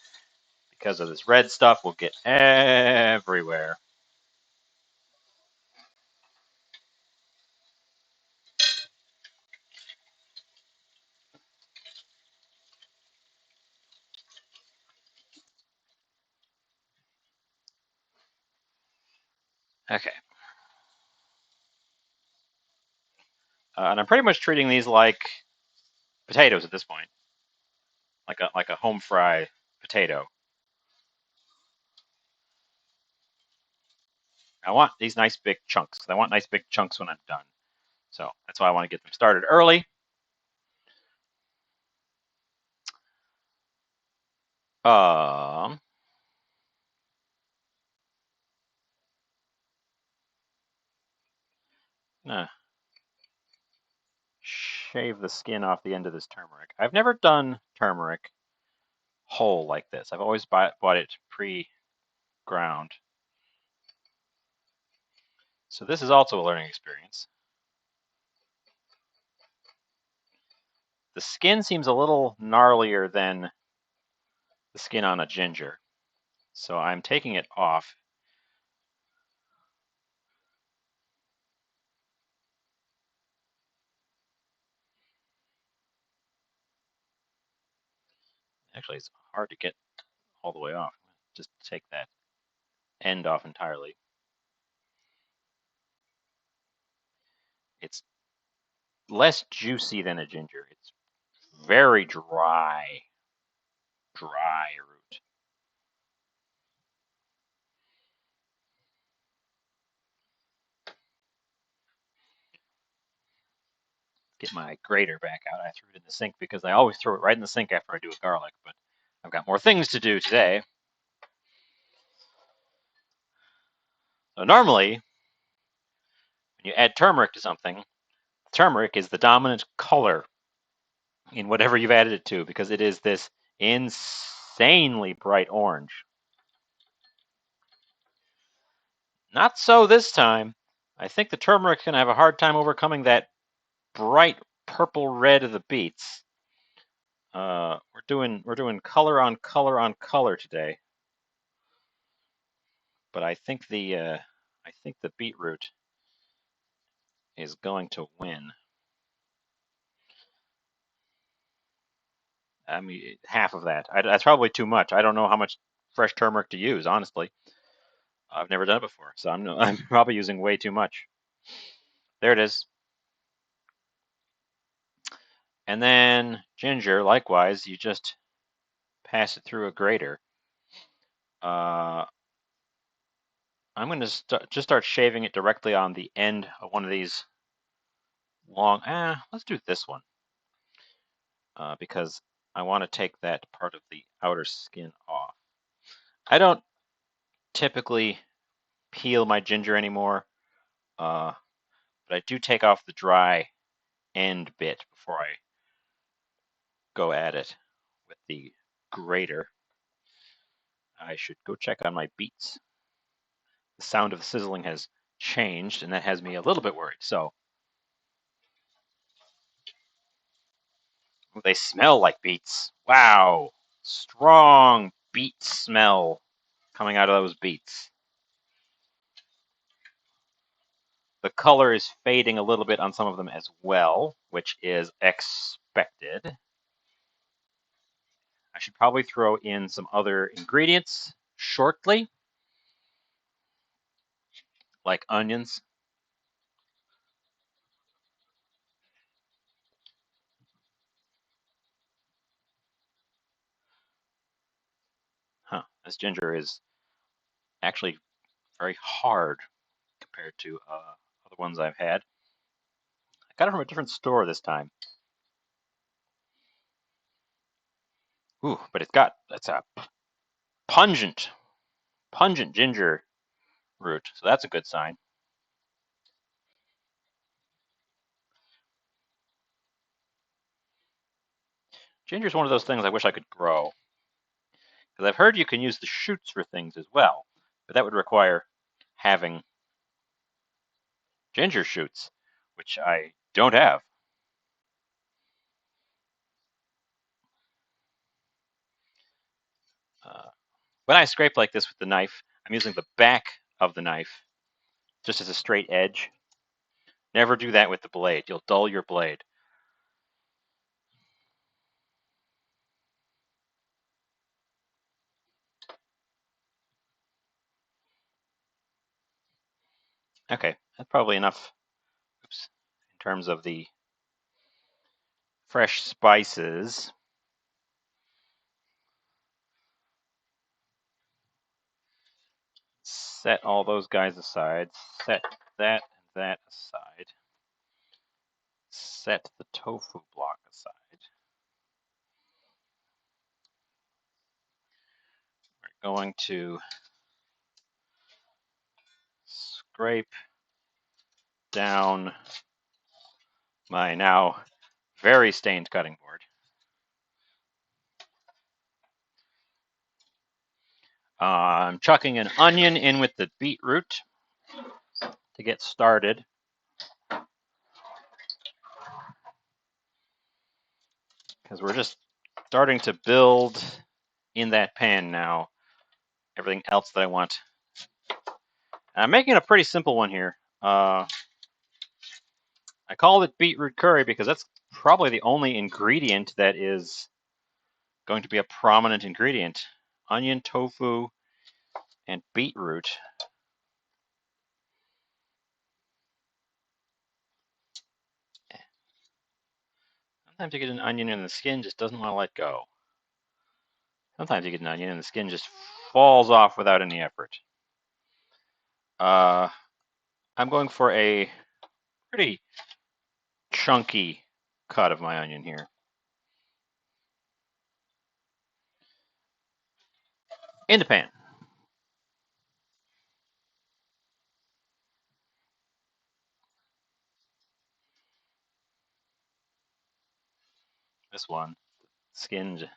because of this red stuff will get everywhere. Okay. And I'm pretty much treating these like potatoes at this point, like a home fry potato. I want these nice big chunks. I want nice big chunks when I'm done. So that's why I want to get them started early. Um, nah, shave the skin off the end of this turmeric. I've never done turmeric whole like this. I've always bought it pre-ground. So this is also a learning experience. The skin seems a little gnarlier than the skin on a ginger. So I'm taking it off. Actually, it's hard to get all the way off. Just take that end off entirely. It's less juicy than a ginger. It's very dry root. get my grater back out. I threw it in the sink because I always throw it right in the sink after I do a garlic, but I've got more things to do today. So normally, when you add turmeric to something, turmeric is the dominant color in whatever you've added it to because it is this insanely bright orange. Not so this time. I think the turmeric's going to have a hard time overcoming that bright purple red of the beets. We're doing color on color on color today, but I think the beetroot is going to win. I mean, half of that. That's probably too much. I don't know how much fresh turmeric to use, honestly. I've never done it before, so I'm probably using way too much. There it is. And then ginger, likewise, you just pass it through a grater. I'm going to just start shaving it directly on the end of one of these long. Let's do this one because I want to take that part of the outer skin off. I don't typically peel my ginger anymore, but I do take off the dry end bit before I go at it with the grater. I should go check on my beets. The sound of the sizzling has changed, and that has me a little bit worried. So they smell like beets. Wow, strong beet smell coming out of those beets. The color is fading a little bit on some of them as well, which is expected. I should probably throw in some other ingredients shortly, like onions. This ginger is actually very hard compared to other ones I've had. I got it from a different store this time. Ooh, but it's a pungent ginger root, so that's a good sign. Ginger is one of those things I wish I could grow. Because I've heard you can use the shoots for things as well, but that would require having ginger shoots, which I don't have. When I scrape like this with the knife, I'm using the back of the knife just as a straight edge. Never do that with the blade. You'll dull your blade. Okay, that's probably enough. Oops. In terms of the fresh spices. Set all those guys aside. Set that and that aside. Set the tofu block aside. We're going to scrape down my now very stained cutting board. I'm chucking an onion in with the beetroot to get started. Because we're just starting to build in that pan now everything else that I want. I'm making a pretty simple one here. I called it beetroot curry because that's probably the only ingredient that is going to be a prominent ingredient. Onion, tofu, and beetroot. Sometimes you get an onion and the skin just doesn't want to let go. Sometimes you get an onion and the skin just falls off without any effort. I'm going for a pretty chunky cut of my onion here. In the pan. This one, skinned. At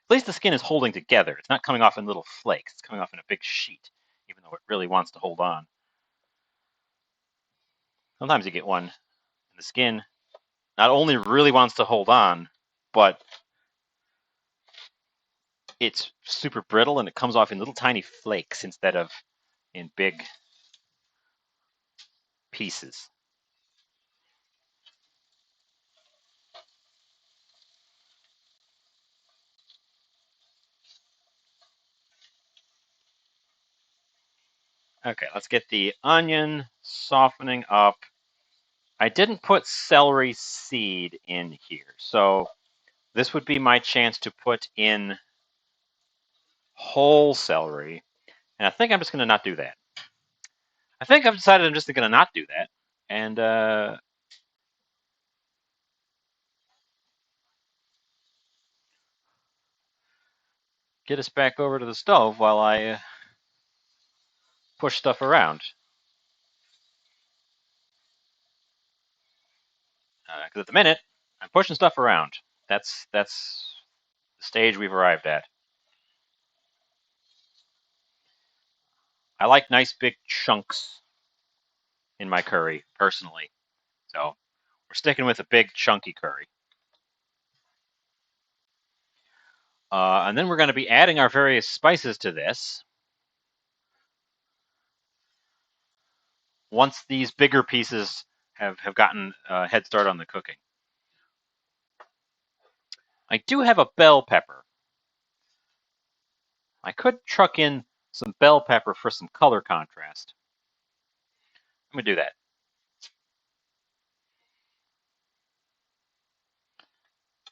least the skin is holding together. It's not coming off in little flakes. It's coming off in a big sheet, even though it really wants to hold on. Sometimes you get one, and the skin not only really wants to hold on, but it's super brittle and it comes off in little tiny flakes instead of in big pieces. Okay, let's get the onion softening up. I didn't put celery seed in here, so this would be my chance to put in whole celery. And I think I'm just going to not do that. I think I've decided I'm just going to not do that. And get us back over to the stove while I push stuff around. Because at the minute, I'm pushing stuff around. That's the stage we've arrived at. I like nice big chunks in my curry, personally. So we're sticking with a big chunky curry. And then we're going to be adding our various spices to this once these bigger pieces have gotten a head start on the cooking. I do have a bell pepper. I could truck in some bell pepper for some color contrast. I'm going to do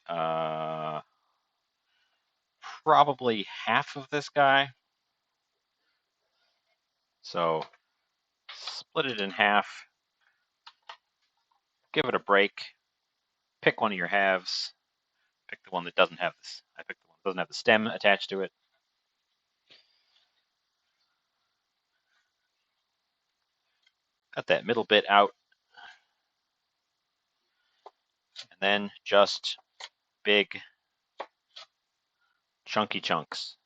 that. Probably half of this guy. So split it in half. Give it a break. Pick one of your halves. Pick the one that doesn't have this. I picked the one that doesn't have the stem attached to it. Cut that middle bit out. And then just big, chunky chunks.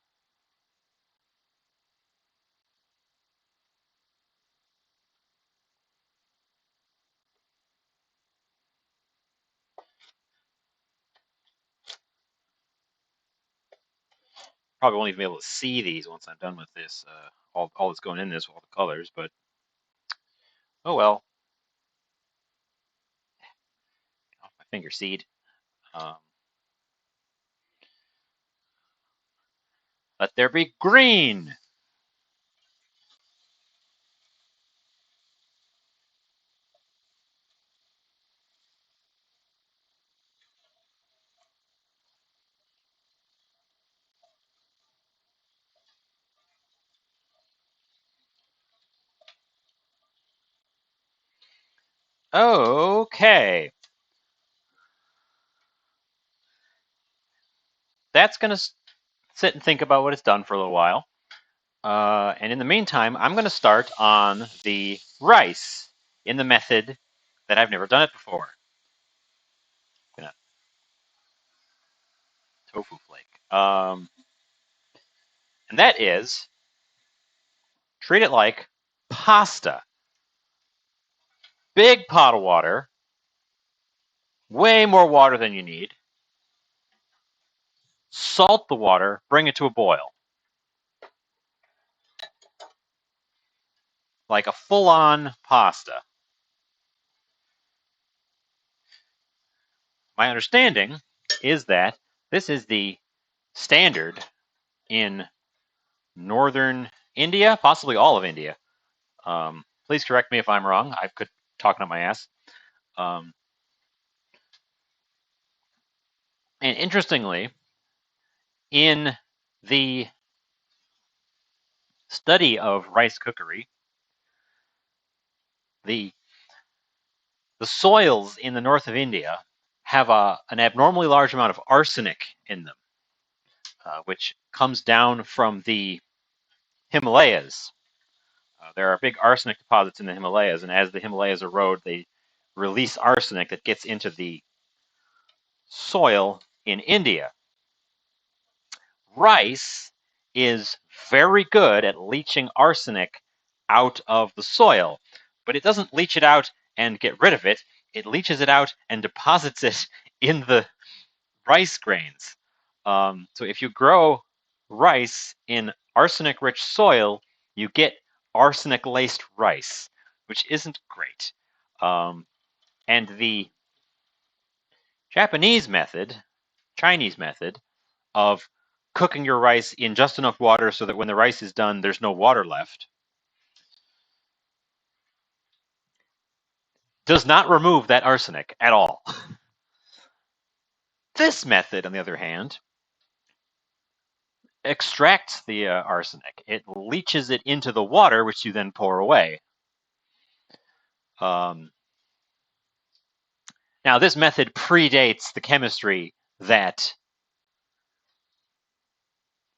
Probably won't even be able to see these once I'm done with this. All that's going in this, all the colors, but oh well. Off my finger seed. Let there be green. Okay. That's going to sit and think about what it's done for a little while. And in the meantime, I'm going to start on the rice in the method that I've never done it before. Tofu flake. And that is treat it like pasta. Big pot of water, way more water than you need. Salt the water, bring it to a boil. Like a full-on pasta. My understanding is that this is the standard in northern India, possibly all of India. Please correct me if I'm wrong. I could talking up my ass. And interestingly, in the study of rice cookery, the soils in the north of India have an abnormally large amount of arsenic in them, which comes down from the Himalayas. There are big arsenic deposits in the Himalayas, and as the Himalayas erode, they release arsenic that gets into the soil in India. Rice is very good at leaching arsenic out of the soil, but it doesn't leach it out and get rid of it. It leaches it out and deposits it in the rice grains. So if you grow rice in arsenic-rich soil, you get arsenic-laced rice, which isn't great. And the Chinese method of cooking your rice in just enough water so that when the rice is done, there's no water left, does not remove that arsenic at all. This method, on the other hand, extracts the arsenic. It leaches it into the water, which you then pour away. Now, this method predates the chemistry that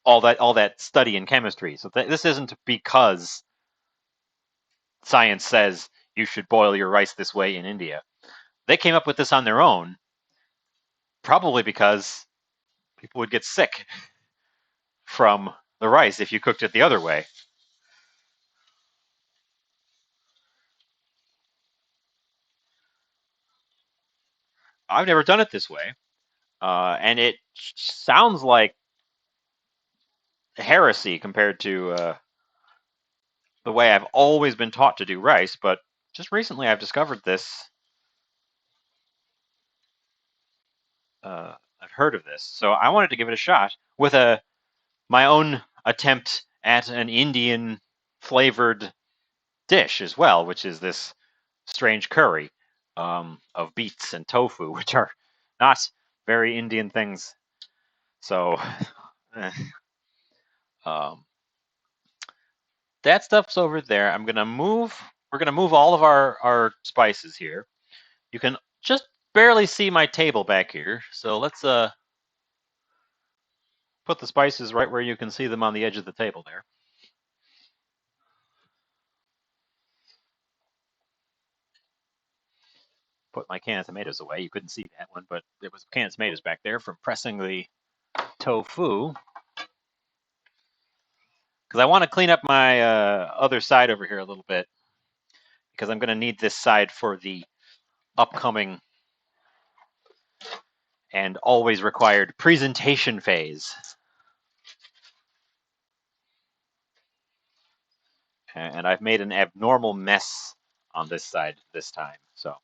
all that study in chemistry. So this isn't because science says you should boil your rice this way in India. They came up with this on their own, probably because people would get sick from the rice if you cooked it the other way. I've never done it this way, and it sounds like heresy compared to the way I've always been taught to do rice, but just recently I've discovered this. I've heard of this, so I wanted to give it a shot with my own attempt at an Indian flavored dish as well, which is this strange curry of beets and tofu, which are not very Indian things. So that stuff's over there. We're gonna move all of our spices here. You can just barely see my table back here, so let's put the spices right where you can see them on the edge of the table there. Put my can of tomatoes away. You couldn't see that one, but there was a can of tomatoes back there from pressing the tofu. Because I want to clean up my other side over here a little bit, because I'm going to need this side for the upcoming and always required presentation phase. And I've made an abnormal mess on this side this time, so.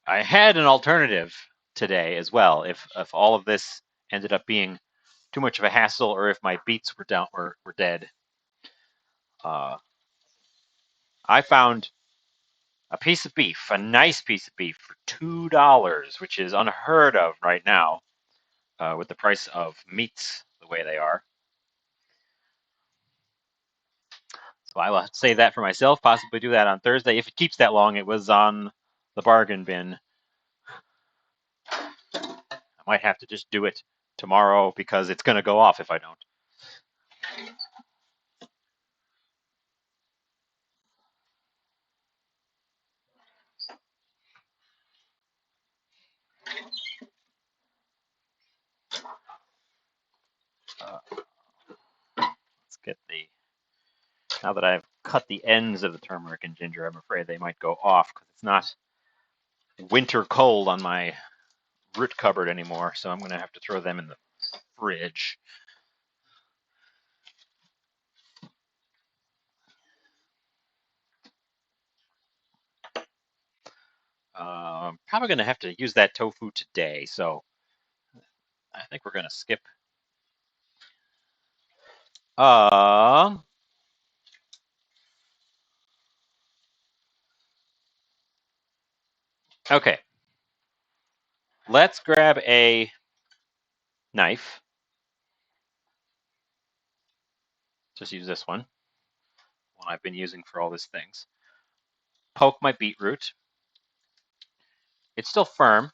I had an alternative today as well, if all of this ended up being too much of a hassle, or if my beets were dead. I found a piece of beef, a nice piece of beef for $2, which is unheard of right now with the price of meats the way they are. So I will save that for myself, possibly do that on Thursday. If it keeps that long, it was on the bargain bin. I might have to just do it tomorrow because it's going to go off if I don't. Let's get now that I've cut the ends of the turmeric and ginger, I'm afraid they might go off because it's not winter cold on my root cupboard anymore, so I'm going to have to throw them in the fridge. I'm probably going to have to use that tofu today, so I think we're going to skip. Okay. Let's grab a knife. Just use this one I've been using for all these things. poke my beetroot. It's still firm,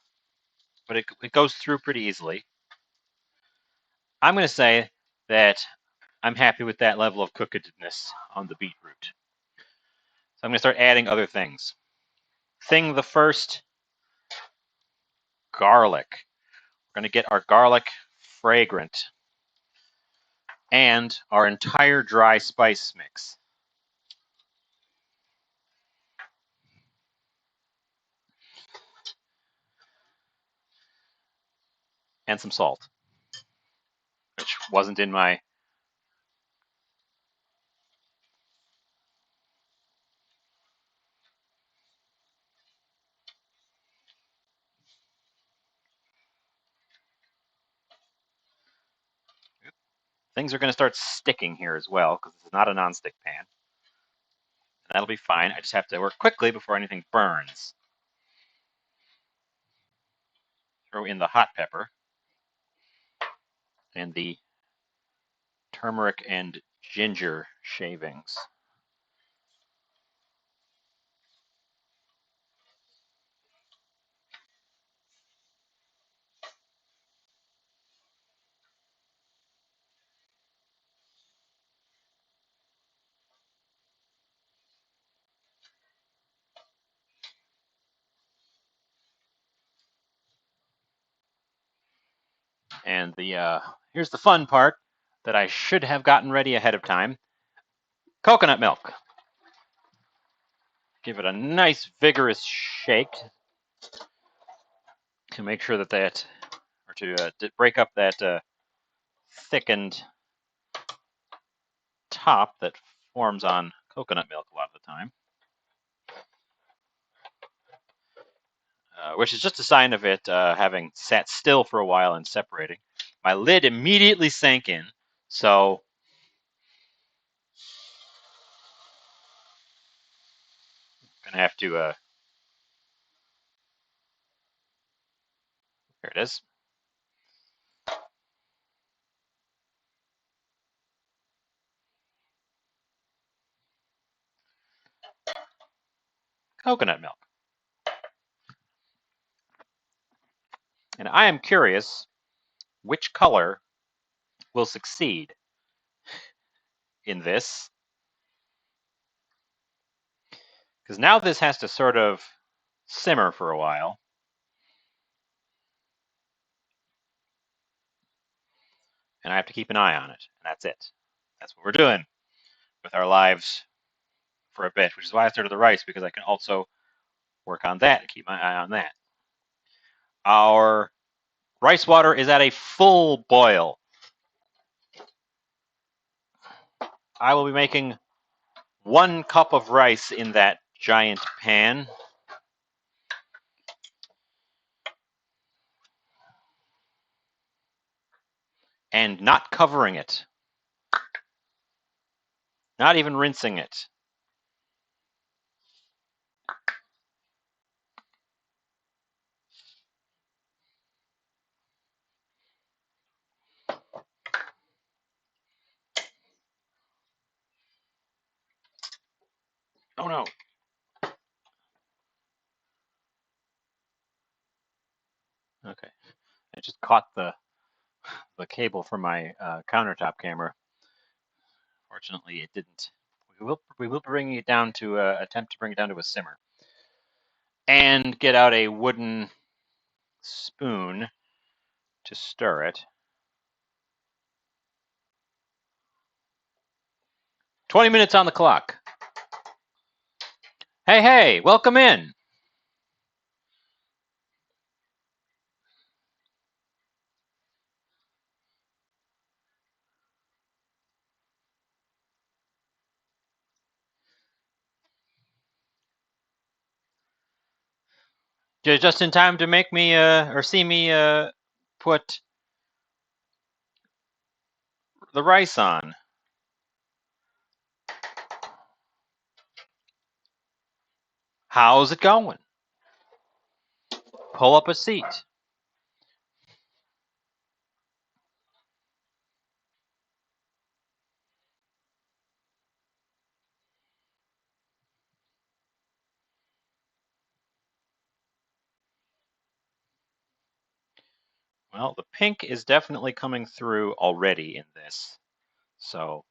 but it goes through pretty easily. I'm going to say that I'm happy with that level of cookedness on the beetroot. So I'm going to start adding other things. Thing the first, garlic. We're going to get our garlic fragrant and our entire dry spice mix. And some salt, which wasn't in my... Things are going to start sticking here as well, because this is not a nonstick pan. And that'll be fine. I just have to work quickly before anything burns. Throw in the hot pepper and the turmeric and ginger shavings. And here's the fun part that I should have gotten ready ahead of time. Coconut milk. Give it a nice vigorous shake to make sure that or to break up that thickened top that forms on coconut milk a lot of the time. Which is just a sign of it having sat still for a while and separating. My lid immediately sank in, so I'm gonna have to. Here it is. Coconut milk. And I am curious which color will succeed in this. Because now this has to sort of simmer for a while. And I have to keep an eye on it. And that's it. That's what we're doing with our lives for a bit, which is why I started the rice, because I can also work on that and keep my eye on that. Our rice water is at a full boil. I will be making 1 cup of rice in that giant pan. And not covering it. Not even rinsing it. Oh no. Okay. I just caught the cable from my countertop camera. Fortunately, it didn't. We will bring it down to attempt to bring it down to a simmer, and get out a wooden spoon to stir it. 20 minutes on the clock. Hey, hey, welcome in. Just in time to make me or see me put the rice on. How's it going? Pull up a seat. Well, the pink is definitely coming through already in this. So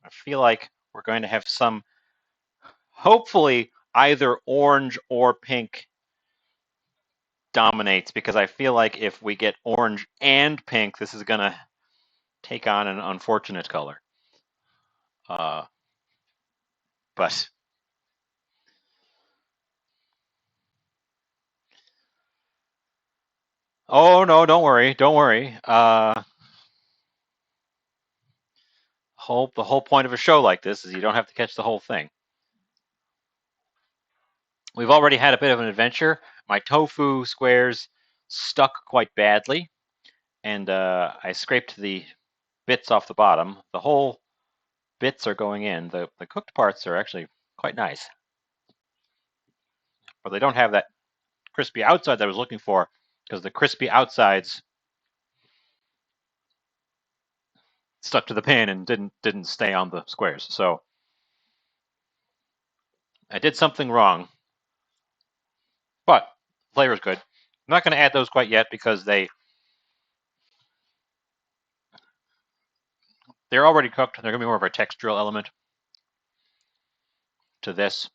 I feel like we're going to have some, hopefully, either orange or pink dominates, because I feel like if we get orange and pink, this is going to take on an unfortunate color. But oh no, don't worry, don't worry. The whole point of a show like this is you don't have to catch the whole thing. We've already had a bit of an adventure. My tofu squares stuck quite badly, and I scraped the bits off the bottom. The whole bits are going in. The cooked parts are actually quite nice, but they don't have that crispy outside that I was looking for, because the crispy outsides stuck to the pan and didn't stay on the squares. So I did something wrong, but flavor's good. I'm not going to add those quite yet because they're already cooked. They're going to be more of a textural element to this.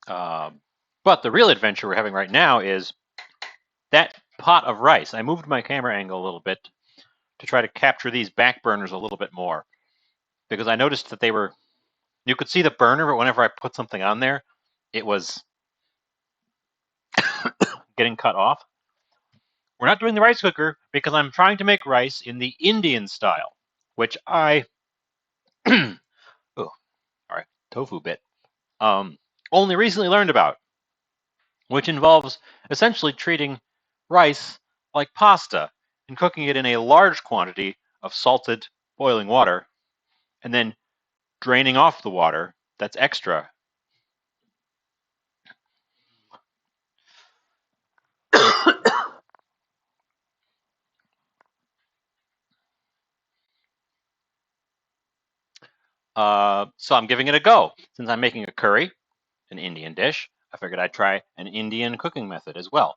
But the real adventure we're having right now is that pot of rice. I moved my camera angle a little bit to try to capture these back burners a little bit more, because I noticed that you could see the burner, but whenever I put something on there, it was getting cut off. We're not doing the rice cooker because I'm trying to make rice in the Indian style, which I oh, all right, tofu bit. Only recently learned about, which involves essentially treating rice like pasta and cooking it in a large quantity of salted boiling water, and then draining off the water that's extra. So I'm giving it a go. Since I'm making a curry, an Indian dish, I figured I'd try an Indian cooking method as well.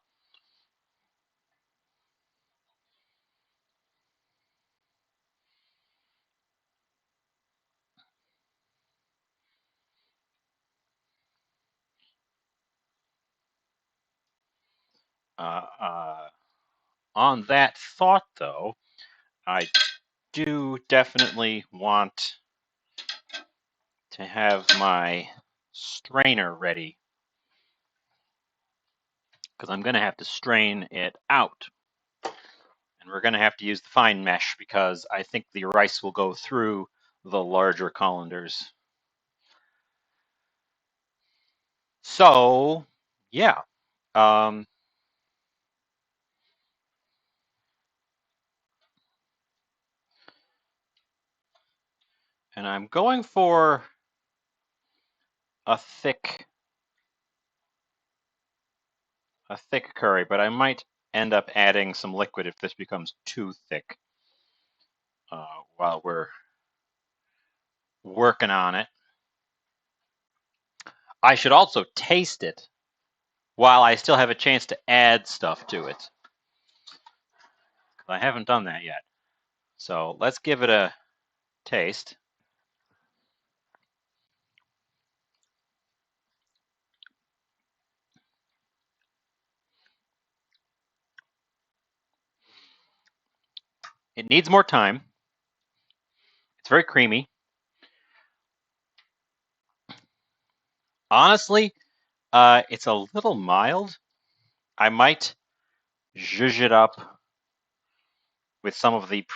Uh, uh, on that thought, though, I do definitely want to have my strainer ready, because I'm going to have to strain it out. And we're going to have to use the fine mesh because I think the rice will go through the larger colanders. So, yeah. Um, and I'm going for a thick curry, but I might end up adding some liquid if this becomes too thick while we're working on it. I should also taste it while I still have a chance to add stuff to it. I haven't done that yet. So let's give it a taste. It needs more time. It's very creamy. Honestly, it's a little mild. I might zhuzh it up with some of that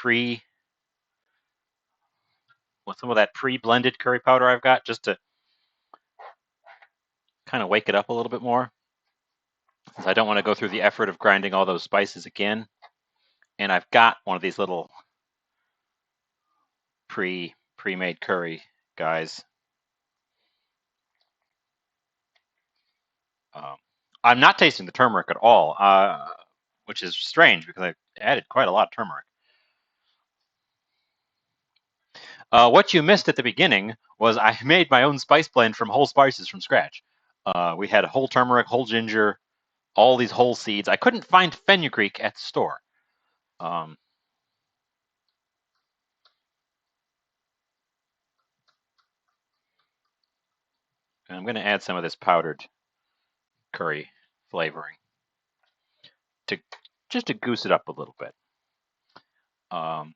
pre-blended curry powder I've got, just to kind of wake it up a little bit more, because I don't want to go through the effort of grinding all those spices again. And I've got one of these little pre-made curry guys. Um, I'm not tasting the turmeric at all, which is strange because I added quite a lot of turmeric. What you missed at the beginning was I made my own spice blend from whole spices from scratch. We had whole turmeric, whole ginger, all these whole seeds. I couldn't find fenugreek at the store. Um, and I'm going to add some of this powdered curry flavoring to just to goose it up a little bit. Um,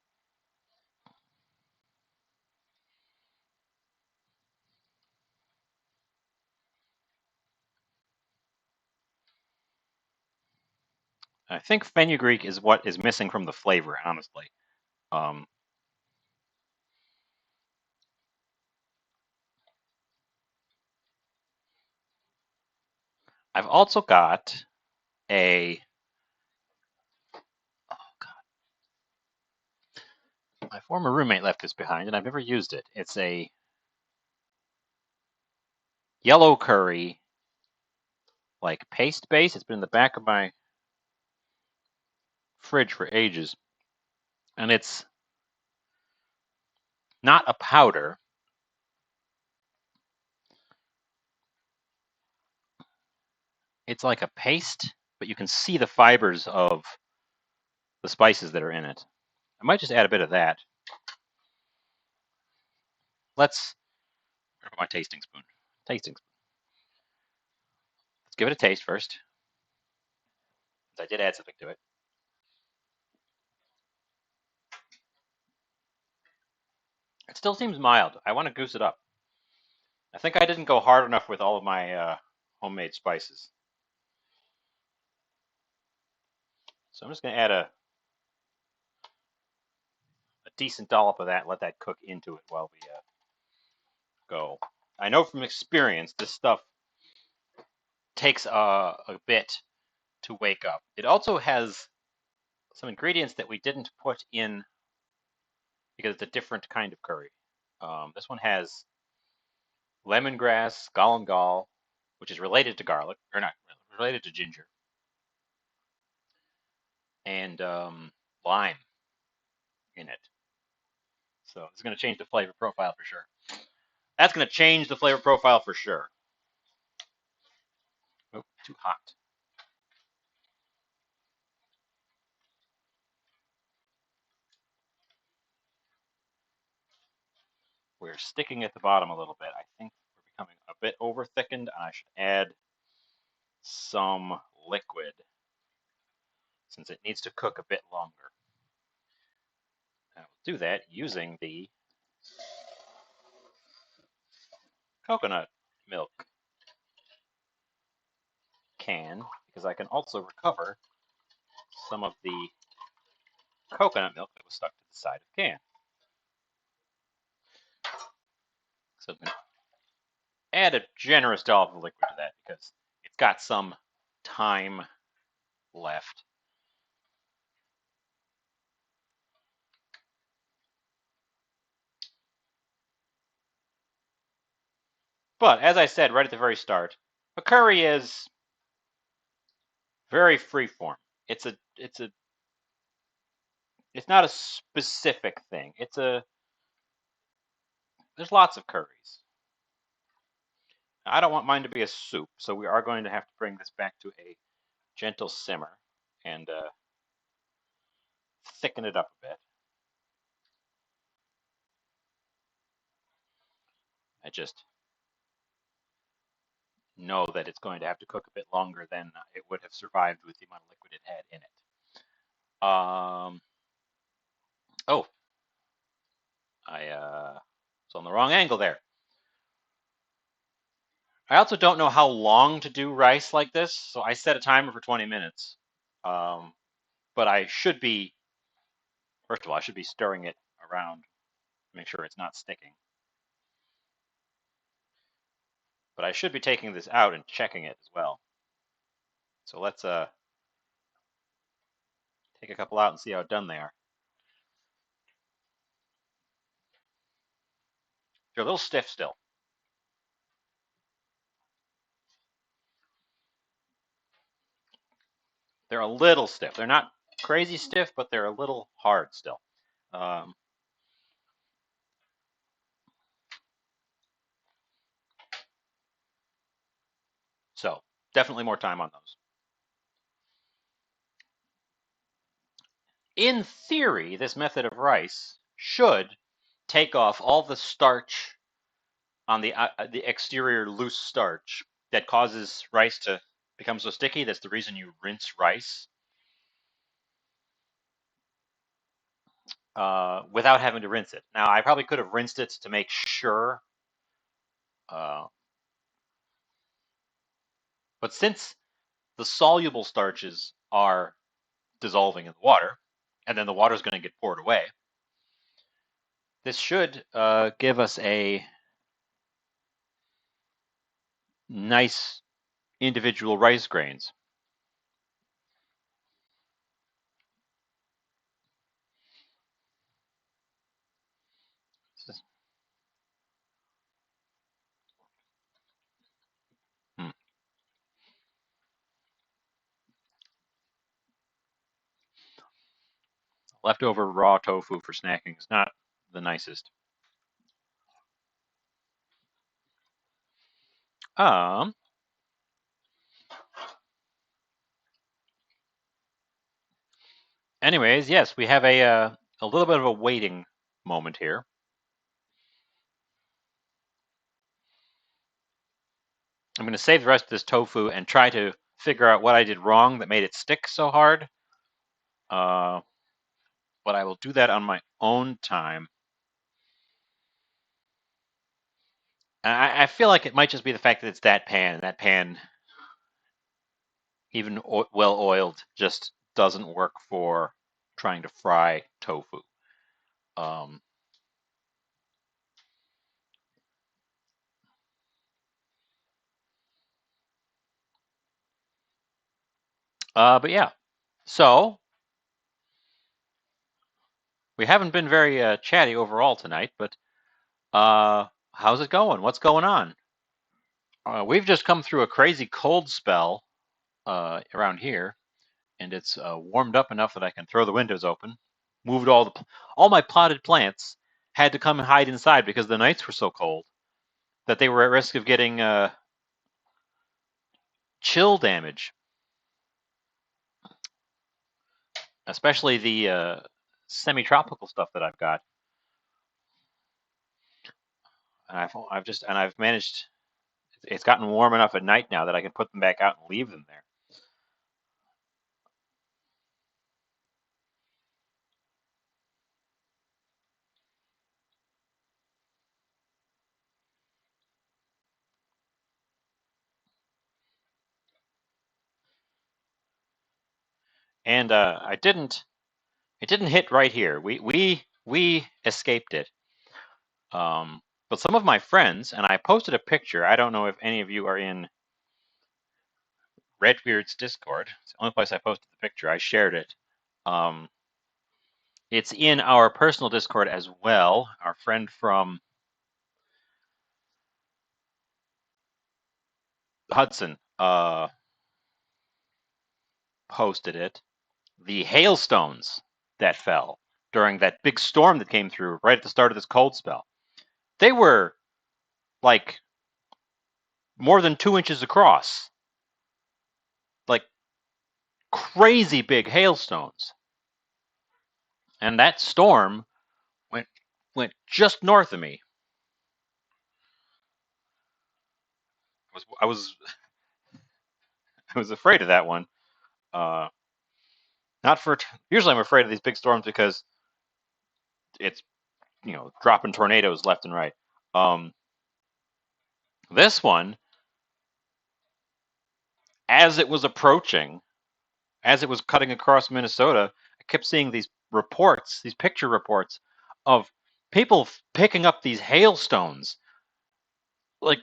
I think fenugreek is what is missing from the flavor, honestly. Um, I've also got a, oh God, my former roommate left this behind and I've never used it. It's a yellow curry, like paste base. It's been in the back of my fridge for ages. And it's not a powder. It's like a paste, but you can see the fibers of the spices that are in it. I might just add a bit of that. Let's, where's my tasting spoon? Tasting spoon. Let's give it a taste first. I did add something to it. It still seems mild. I want to goose it up. I think I didn't go hard enough with all of my homemade spices. So I'm just going to add a decent dollop of that and let that cook into it while we go. I know from experience this stuff takes a bit to wake up. It also has some ingredients that we didn't put in because it's a different kind of curry. This one has lemongrass, galangal, which is related to garlic, or not related to ginger, and lime in it. So it's going to change the flavor profile for sure. That's going to change the flavor profile for sure. Oh, too hot. We're sticking at the bottom a little bit. I think we're becoming a bit over thickened, and I should add some liquid since it needs to cook a bit longer. I will do that using the coconut milk can because I can also recover some of the coconut milk that was stuck to the side of the can. So I'm going to add a generous dollop of liquid to that because it's got some time left. But as I said right at the very start, a curry is very freeform. It's not a specific thing. There's lots of curries. I don't want mine to be a soup, so we are going to have to bring this back to a gentle simmer and thicken it up a bit. I just know that it's going to have to cook a bit longer than it would have survived with the amount of liquid it had in it. Oh, I was on the wrong angle there. I also don't know how long to do rice like this, so I set a timer for 20 minutes. Um, but I should be, first of all, I should be stirring it around to make sure it's not sticking. But I should be taking this out and checking it as well. So let's take a couple out and see how done they are. They're a little stiff still. They're a little stiff. They're not crazy stiff, but they're a little hard still. Um, So definitely more time on those. In theory, this method of rice should take off all the starch on the exterior loose starch that causes rice to become so sticky. That's the reason you rinse rice without having to rinse it. Now, I probably could have rinsed it to make sure, uh, but since the soluble starches are dissolving in the water, and then the water is going to get poured away, this should give us a nice individual rice grains. Hmm. Leftover raw tofu for snacking is not the nicest. Um. Anyways, yes, we have a little bit of a waiting moment here. I'm going to save the rest of this tofu and try to figure out what I did wrong that made it stick so hard. But I will do that on my own time. I feel like it might just be the fact that it's that pan, and that pan, even well oiled, just doesn't work for trying to fry tofu. Um, but yeah, so we haven't been very chatty overall tonight, but how's it going? What's going on? We've just come through a crazy cold spell around here, and it's warmed up enough that I can throw the windows open. Moved all my potted plants had to come and hide inside because the nights were so cold that they were at risk of getting chill damage, especially the semi-tropical stuff that I've got. And I've managed. It's gotten warm enough at night now that I can put them back out and leave them there. And I didn't. It didn't hit right here. We escaped it. But some of my friends, and I posted a picture. I don't know if any of you are in Redbeard's Discord. It's the only place I posted the picture. I shared it. Um, it's in our personal Discord as well. Our friend from Hudson posted it. The hailstones that fell during that big storm that came through right at the start of this cold spell. They were like more than 2 inches across. Like crazy big hailstones. And that storm went just north of me. I was I was afraid of that one. Uh, not for usually I'm afraid of these big storms because it's dropping tornadoes left and right. Um, this one, as it was approaching, as it was cutting across Minnesota, I kept seeing these reports, these picture reports of people picking up these hailstones, like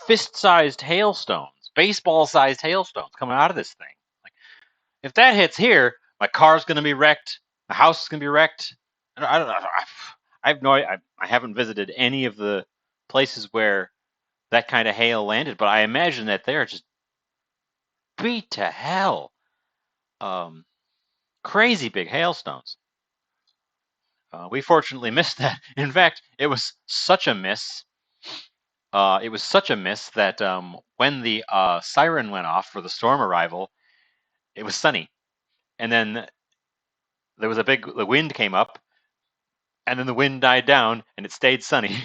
fist-sized hailstones, baseball-sized hailstones coming out of this thing. Like, if that hits here, my car's going to be wrecked. The house is going to be wrecked. I don't know. I have no. I haven't visited any of the places where that kind of hail landed, but I imagine that they're just beat to hell. Um, Crazy big hailstones. We fortunately missed that. In fact, it was such a miss It was such a miss that when the siren went off for the storm arrival, it was sunny, and then there was the wind came up, and then the wind died down, and it stayed sunny.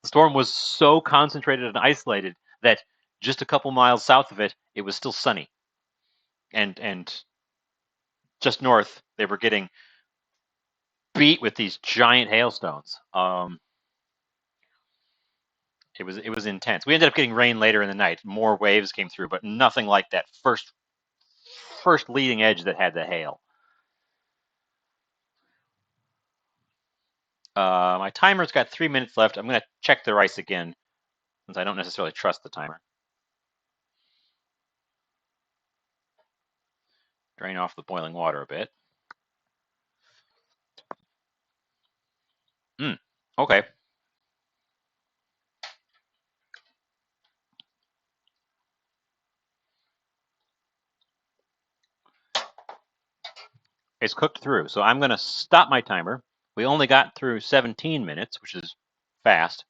The storm was so concentrated and isolated that just a couple miles south of it, it was still sunny, and just north they were getting beat with these giant hailstones. It was intense. We ended up getting rain later in the night. More waves came through, but nothing like that first leading edge that had the hail. My timer's got 3 minutes left. I'm going to check the rice again, since I don't necessarily trust the timer. Drain off the boiling water a bit. Okay. It's cooked through, so I'm going to stop my timer. We only got through 17 minutes, which is fast.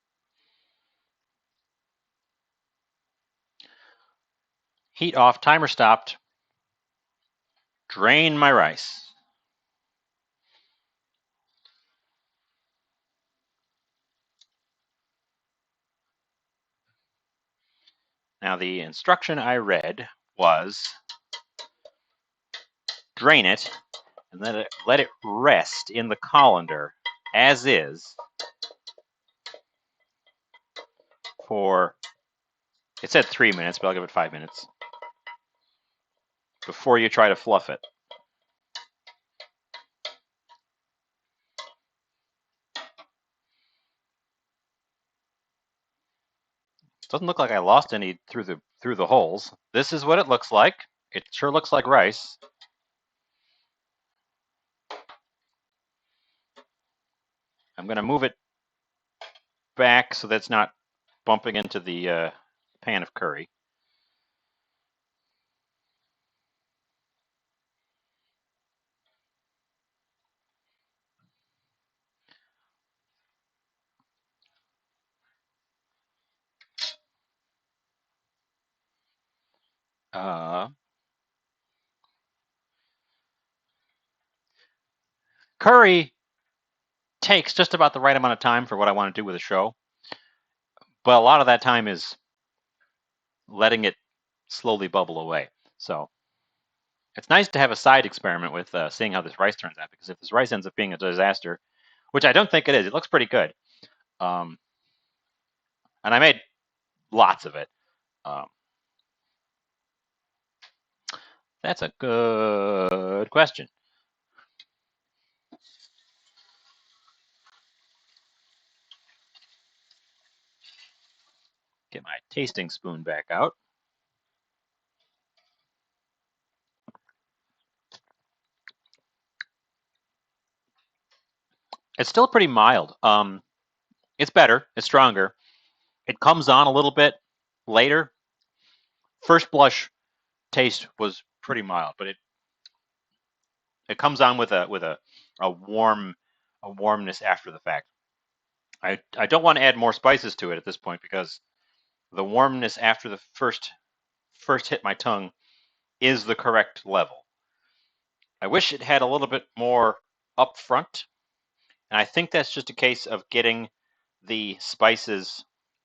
Heat off, timer stopped. Drain my rice. Now, the instruction I read was drain it and let it rest in the colander as is for, it said 3 minutes, but I'll give it 5 minutes before you try to fluff it. Doesn't look like I lost any through the holes. This is what it looks like. It sure looks like rice. I'm going to move it back so that's not bumping into the pan of curry. Curry takes just about the right amount of time for what I want to do with a show, but a lot of that time is letting it slowly bubble away. So it's nice to have a side experiment with seeing how this rice turns out, because if this rice ends up being a disaster, which I don't think it is, it looks pretty good. And I made lots of it. Um, that's a good question. Get my tasting spoon back out. It's still pretty mild. It's better. It's stronger. It comes on a little bit later. First blush taste was pretty mild, but it comes on with a warmness after the fact. I don't want to add more spices to it at this point, because the warmness after the first hit my tongue is the correct level. I wish it had a little bit more up front, and I think that's just a case of getting the spices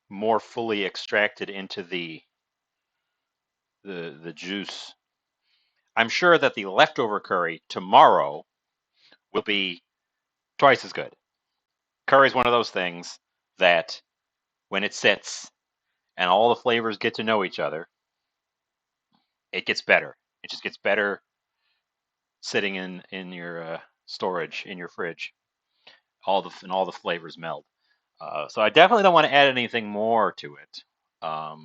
more fully extracted into the juice. I'm sure that the leftover curry tomorrow will be twice as good. Curry is one of those things that when it sits and all the flavors get to know each other, it gets better. It just gets better sitting in your storage in your fridge. All the flavors meld. So I definitely don't want to add anything more to it at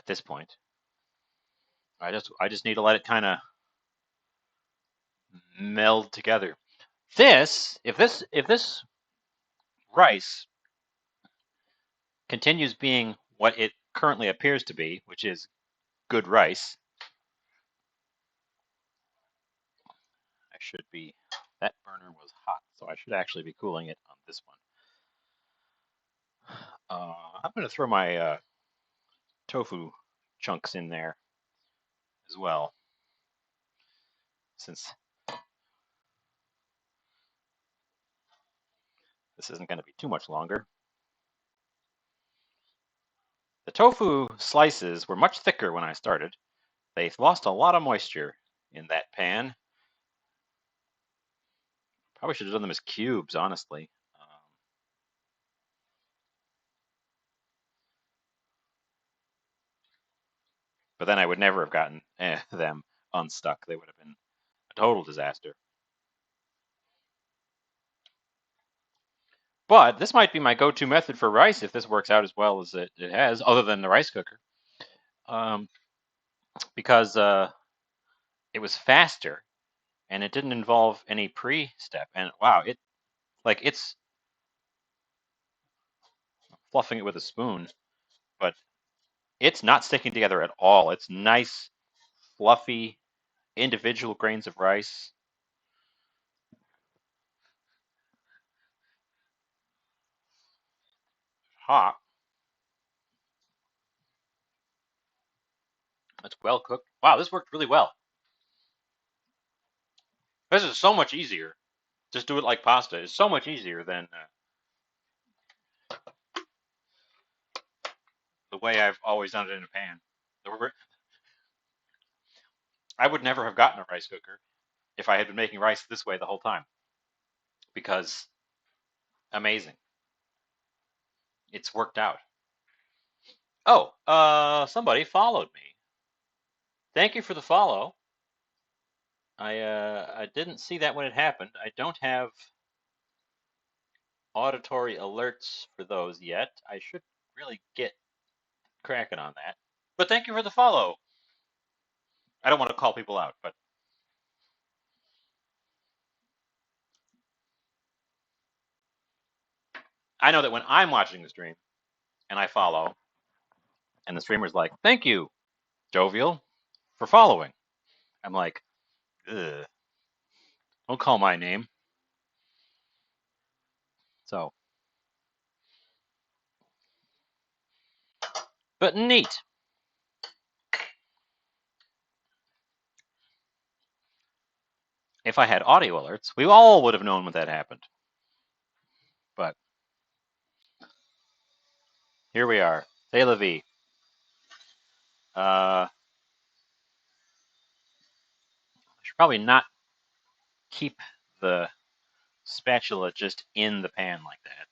this point. I just need to let it kind of meld together. If this rice continues being what it currently appears to be, which is good rice, I should be That burner was hot, so I should actually be cooling it on this one. I'm going to throw my tofu chunks in there as well, since this isn't going to be too much longer. The tofu slices were much thicker when I started. They lost a lot of moisture in that pan. Probably should have done them as cubes, honestly. But then I would never have gotten them unstuck. They would have been a total disaster. But this might be my go-to method for rice if this works out as well as it has, other than the rice cooker, because it was faster and it didn't involve any pre-step. And wow, it's fluffing it with a spoon, but it's not sticking together at all. It's nice, fluffy, individual grains of rice. Hot. It's well cooked. Wow, this worked really well. This is so much easier. Just do it like pasta. It's so much easier than the way I've always done it in a pan. I would never have gotten a rice cooker if I had been making rice this way the whole time, because amazing. It's worked out. Oh, somebody followed me. Thank you for the follow. I didn't see that when it happened. I don't have auditory alerts for those yet. I should really get cracking on that. But thank you for the follow. I don't want to call people out, but I know that when I'm watching the stream and I follow, and the streamer's like, "Thank you, Jovial, for following," I'm like, "Ugh, don't call my name." So, but neat. If I had audio alerts, we all would have known when that happened. But here we are. C'est la vie. I should probably not keep the spatula just in the pan like that.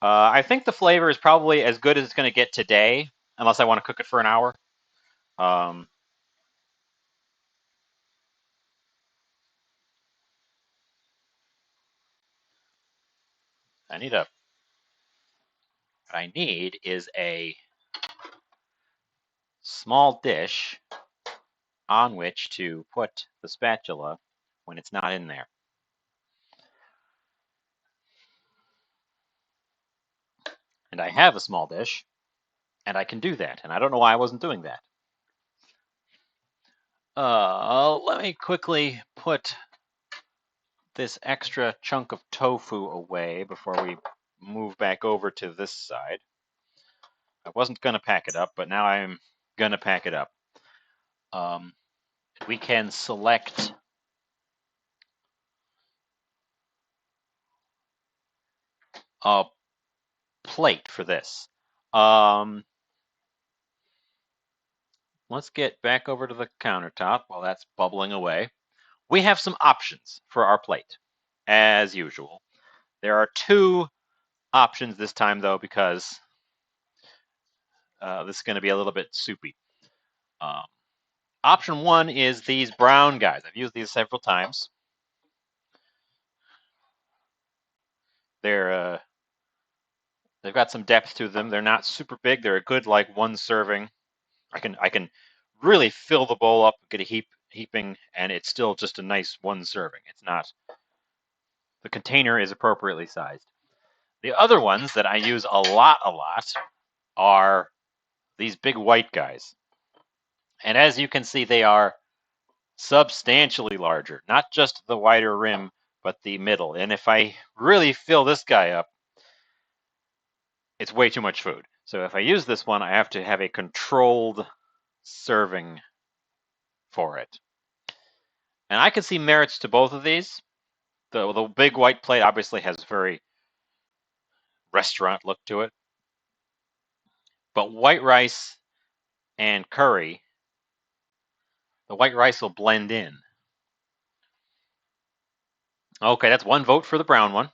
I think the flavor is probably as good as it's going to get today, unless I want to cook it for an hour. Um, I need a. What I need is a small dish on which to put the spatula when it's not in there. And I have a small dish, and I can do that. And I don't know why I wasn't doing that. Let me quickly put this extra chunk of tofu away before we move back over to this side. I wasn't going to pack it up, but now I'm going to pack it up. We can select a plate for this. Let's get back over to the countertop while that's bubbling away. We have some options for our plate, as usual. There are two options this time, though, because this is going to be a little bit soupy. Option one is these brown guys. I've used these several times. They've got some depth to them. They're not super big. They're a good like one serving. I can really fill the bowl up, get a heaping, and it's still just a nice one serving. It's not. The container is appropriately sized. The other ones that I use a lot, are these big white guys. And as you can see, they are substantially larger. Not just the wider rim, but the middle. And if I really fill this guy up, it's way too much food. So if I use this one, I have to have a controlled serving for it. And I can see merits to both of these. The big white plate obviously has very restaurant look to it. But white rice and curry, the white rice will blend in. Okay, that's one vote for the brown one.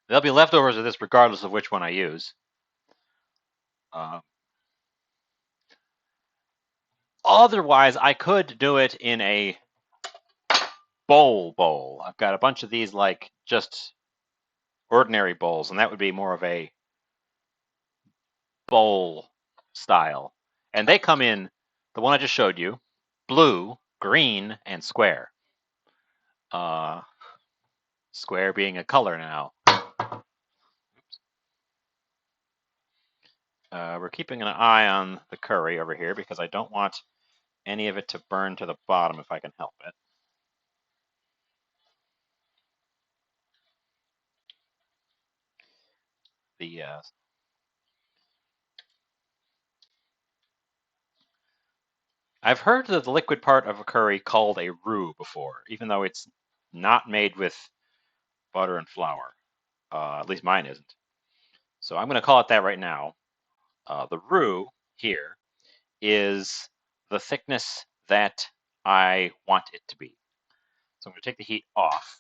There'll be leftovers of this regardless of which one I use. Otherwise, I could do it in a bowl. I've got a bunch of these like just ordinary bowls, and that would be more of a bowl style. And they come in, the one I just showed you, blue, green, and square. Square being a color now. We're keeping an eye on the curry over here because I don't want any of it to burn to the bottom if I can help it. I've heard the liquid part of a curry called a roux before, even though it's not made with butter and flour. At least mine isn't. So I'm going to call it that right now. The roux here is the thickness that I want it to be. So I'm going to take the heat off.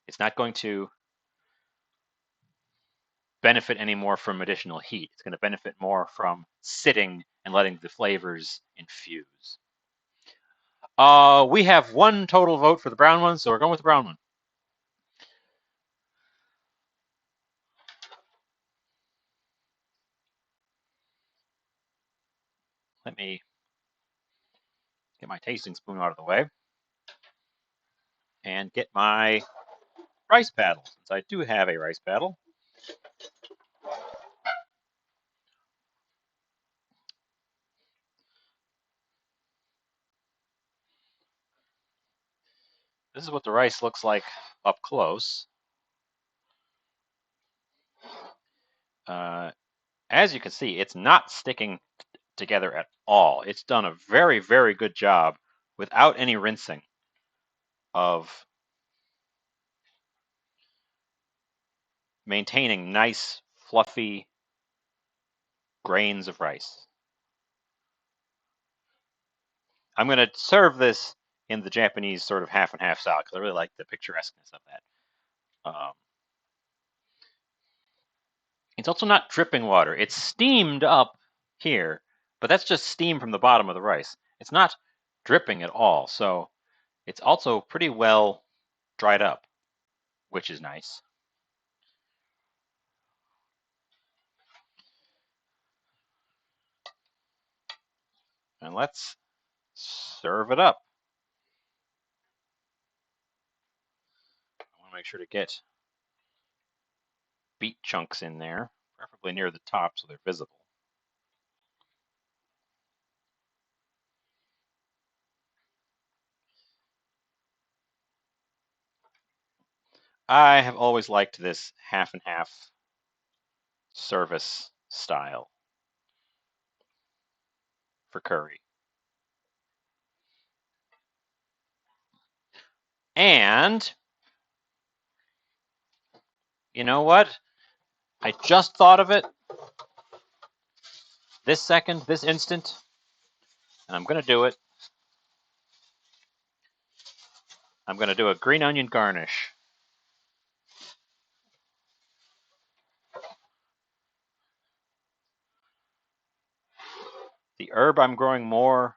It's not going to benefit any more from additional heat. It's going to benefit more from sitting and letting the flavors infuse. We have one total vote for the brown one, so we're going with the brown one. Let me get my tasting spoon out of the way and get my rice paddle, since I do have a rice paddle. This is what the rice looks like up close. As you can see, it's not sticking together at all. It's done a very, very good job without any rinsing of maintaining nice, fluffy grains of rice. I'm going to serve this in the Japanese sort of half and half style because I really like the picturesqueness of that. It's also not dripping water. It's steamed up here, but that's just steam from the bottom of the rice. It's not dripping at all, so it's also pretty well dried up, which is nice. And let's serve it up. I want to make sure to get beet chunks in there, preferably near the top so they're visible. I have always liked this half and half service style for curry. And you know what? I just thought of it this second, this instant, and I'm going to do it. I'm going to do a green onion garnish. The herb I'm growing more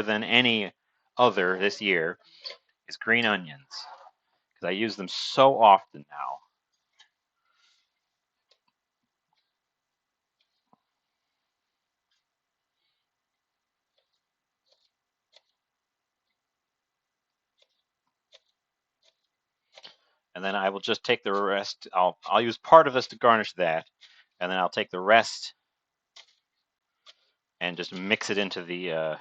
than any other this year is green onions because I use them so often now. and then I will just take the rest. I'll use part of this to garnish that, and then I'll take the rest and just mix it into the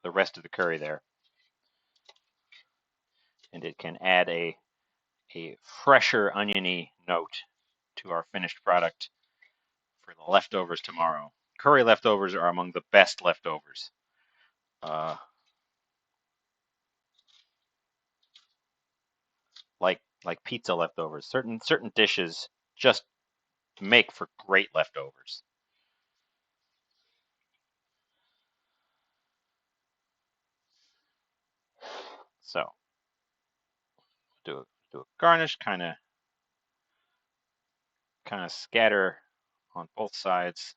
rest of the curry there, and it can add a fresher oniony note to our finished product for the leftovers tomorrow. Curry leftovers are among the best leftovers. Like pizza leftovers. Certain dishes just make for great leftovers. So do a garnish, kind of scatter on both sides.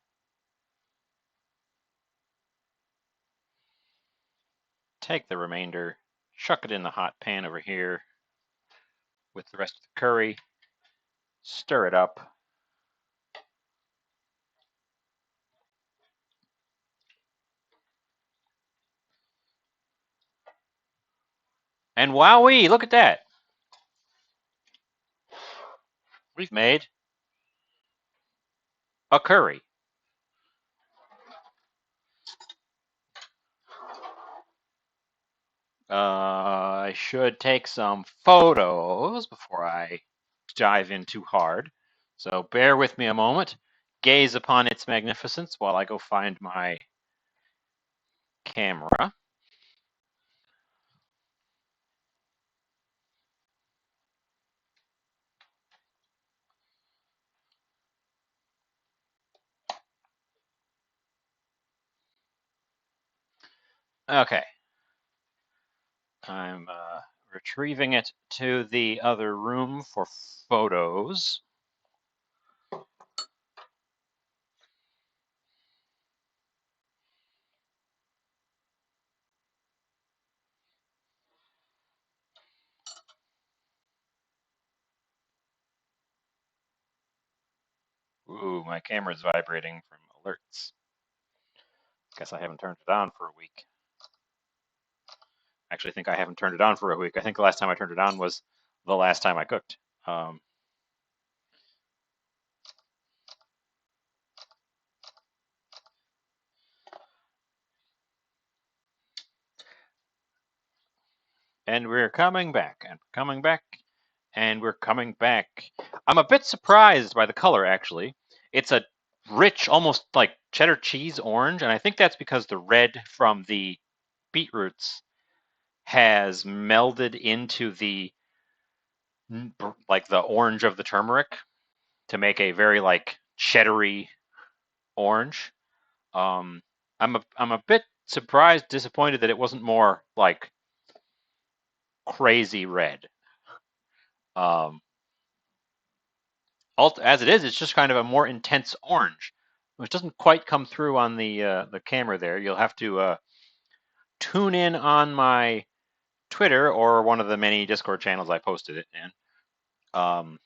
Take the remainder, chuck it in the hot pan over here with the rest of the curry. Stir it up. And wowee, look at that. We've made a curry. I should take some photos before I dive in too hard. So bear with me a moment. Gaze upon its magnificence while I go find my camera. Okay. I'm retrieving it to the other room for photos. Ooh, my camera's vibrating from alerts. Guess I haven't turned it on for a week. Actually, I think I haven't turned it on for a week. I think the last time I turned it on was the last time I cooked. And we're coming back, and coming back, and we're coming back. I'm a bit surprised by the color, actually. It's a rich, almost like cheddar cheese orange, and I think that's because the red from the beetroots has melded into the orange of the turmeric to make a very like cheddary orange. Um, I'm a bit surprised, disappointed that it wasn't more like crazy red. Um, as it is, it's just kind of a more intense orange, which doesn't quite come through on the camera there. You'll have to tune in on my Twitter or one of the many Discord channels I posted it in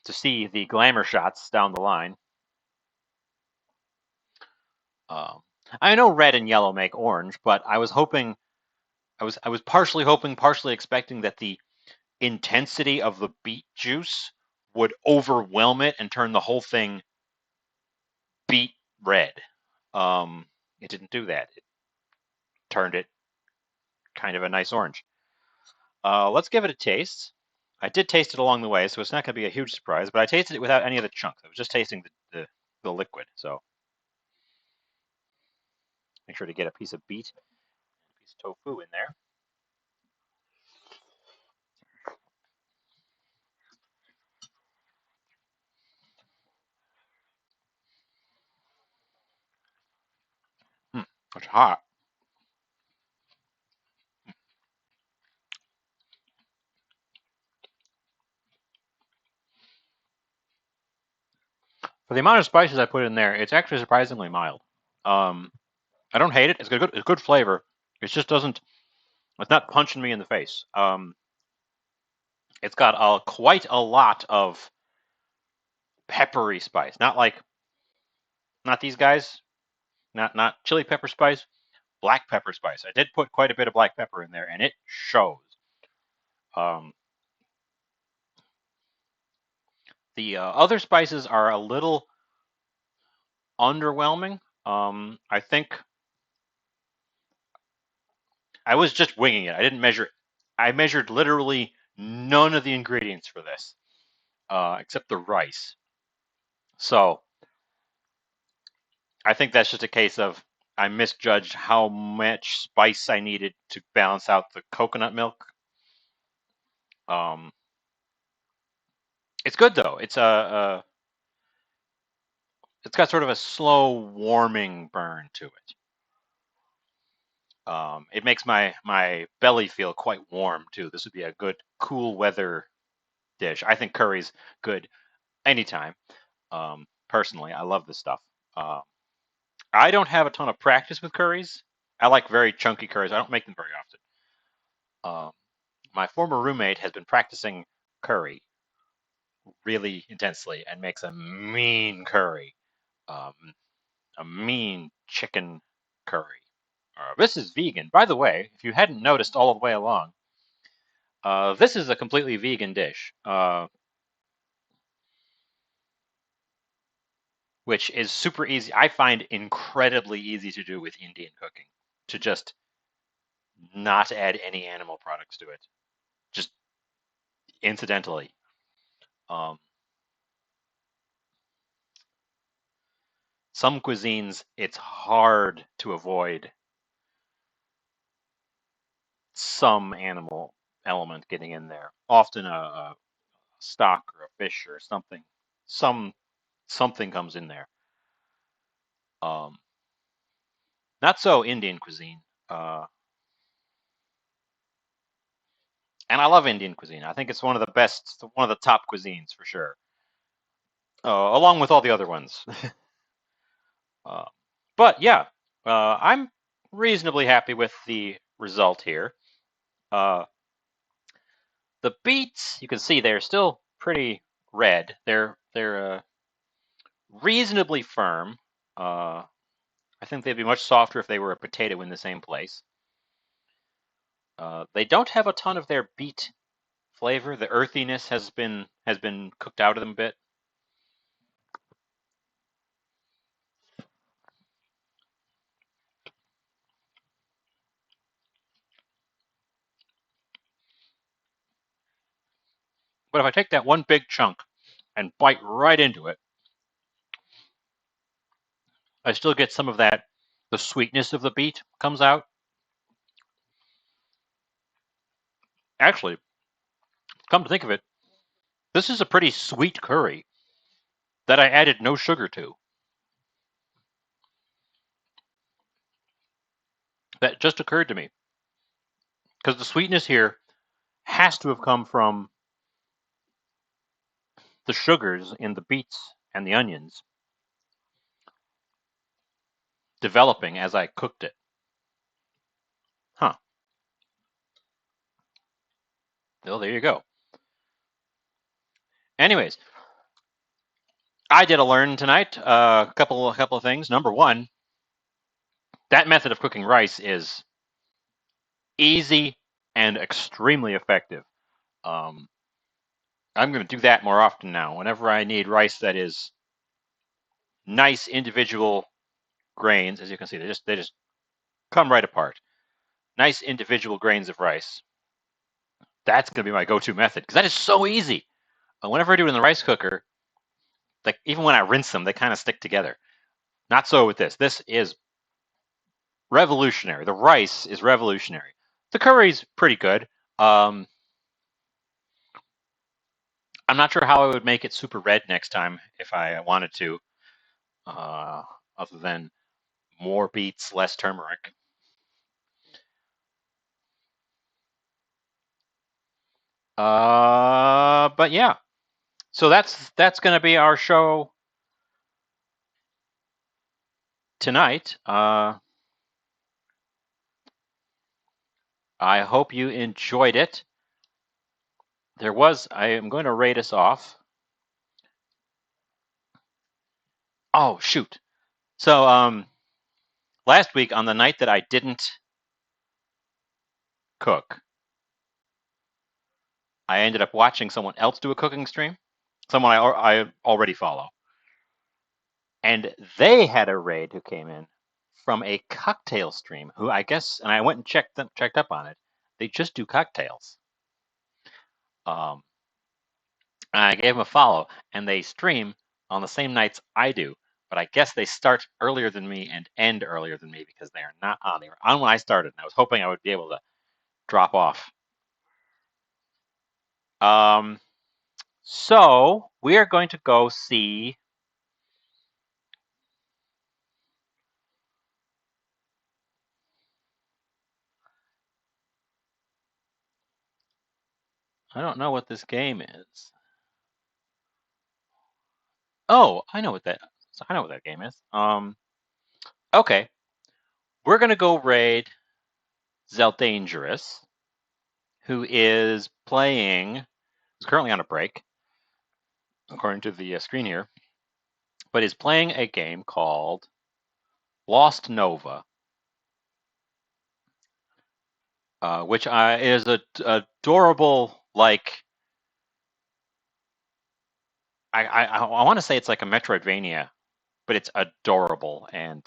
to see the glamour shots down the line. I know red and yellow make orange, but I was hoping, I was partially hoping, partially expecting that the intensity of the beet juice would overwhelm it and turn the whole thing beet red. It didn't do that. It turned it kind of a nice orange. Let's give it a taste. I did taste it along the way, so it's not going to be a huge surprise, but I tasted it without any of the chunks. I was just tasting the liquid, so make sure to get a piece of beet, a piece of tofu in there. It's hot. For the amount of spices I put in there, it's actually surprisingly mild. I don't hate it. It's good. It's good flavor. It just doesn't. It's not punching me in the face. It's got quite a lot of peppery spice. Not these guys. Not chili pepper spice. Black pepper spice. I did put quite a bit of black pepper in there, and it shows. Um, The other spices are a little underwhelming. I think I was just winging it. I didn't measure. I measured literally none of the ingredients for this, except the rice. So I think that's just a case of I misjudged how much spice I needed to balance out the coconut milk. Um, it's good though. It's got sort of a slow warming burn to it. It makes my belly feel quite warm too. This would be a good cool weather dish. I think curry's good anytime. Personally, I love this stuff. I don't have a ton of practice with curries. I like very chunky curries. I don't make them very often. Um, my former roommate has been practicing curry really intensely and makes a mean curry, um, a mean chicken curry. This is vegan. By the way, if you hadn't noticed all the way along, this is a completely vegan dish, which is super easy. I find incredibly easy to do with Indian cooking, to just not add any animal products to it, just incidentally. Um, some cuisines, it's hard to avoid some animal element getting in there. Often a stock or a fish or something. Some something comes in there. Um, Not so Indian cuisine. Uh, and I love Indian cuisine. I think it's one of the best, one of the top cuisines for sure, along with all the other ones. uh, but yeah, I'm reasonably happy with the result here. Uh, the beets, you can see they're still pretty red. They're reasonably firm. Uh, I think they'd be much softer if they were a potato in the same place. They don't have a ton of their beet flavor. The earthiness has been cooked out of them a bit. But if I take that one big chunk and bite right into it, I still get some of that. The sweetness of the beet comes out. Actually, come to think of it, this is a pretty sweet curry that I added no sugar to. That just occurred to me because the sweetness here has to have come from the sugars in the beets and the onions developing as I cooked it. Huh. Well, there you go. Anyways, I did a learn tonight. A couple of things. Number one, that method of cooking rice is easy and extremely effective. Um, I'm going to do that more often now. Whenever I need rice that is nice individual grains, as you can see, they just come right apart. Nice individual grains of rice. That's going to be my go-to method because that is so easy. Whenever I do it in the rice cooker, like even when I rinse them, they kind of stick together. Not so with this. This is revolutionary. The rice is revolutionary. The curry's pretty good. Um, I'm not sure how I would make it super red next time if I wanted to, uh, other than more beets, less turmeric. But yeah, so that's gonna be our show tonight. I hope you enjoyed it. I am going to rate us off. Oh shoot! So last week on the night that I didn't cook, I ended up watching someone else do a cooking stream. someone I already follow, and they had a raid who came in from a cocktail stream. Who I guess, and I went and checked up on it. They just do cocktails. Um, I gave them a follow, and they stream on the same nights I do. But I guess they start earlier than me and end earlier than me because they are not on. They were on when I started, and I was hoping I would be able to drop off. Um, so we are going to go see. I don't know what this game is. Oh, I know what that. I know what that game is. Okay, we're gonna go raid Zeldangerous, who is playing. Is currently on a break, according to the screen here, but is playing a game called Lost Nova, which is a adorable like. I want to say it's like a Metroidvania, but it's adorable and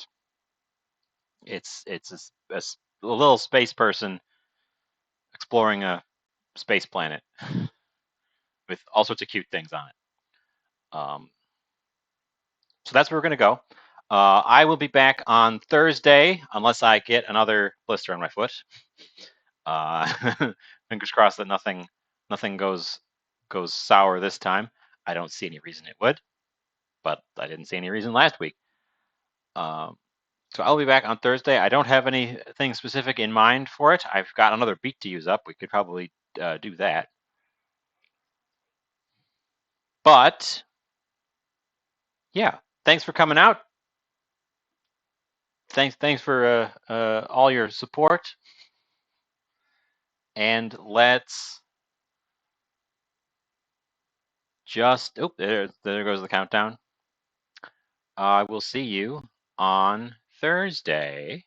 it's a little space person exploring a space planet with all sorts of cute things on it. So that's where we're going to go. I will be back on Thursday unless I get another blister on my foot. Uh, fingers crossed that nothing goes sour this time. I don't see any reason it would, but I didn't see any reason last week. Um, so I'll be back on Thursday. I don't have anything specific in mind for it. I've got another beat to use up. We could probably do that. But yeah, thanks for coming out. Thanks for all your support. And let's just there goes the countdown. I will see you on Thursday.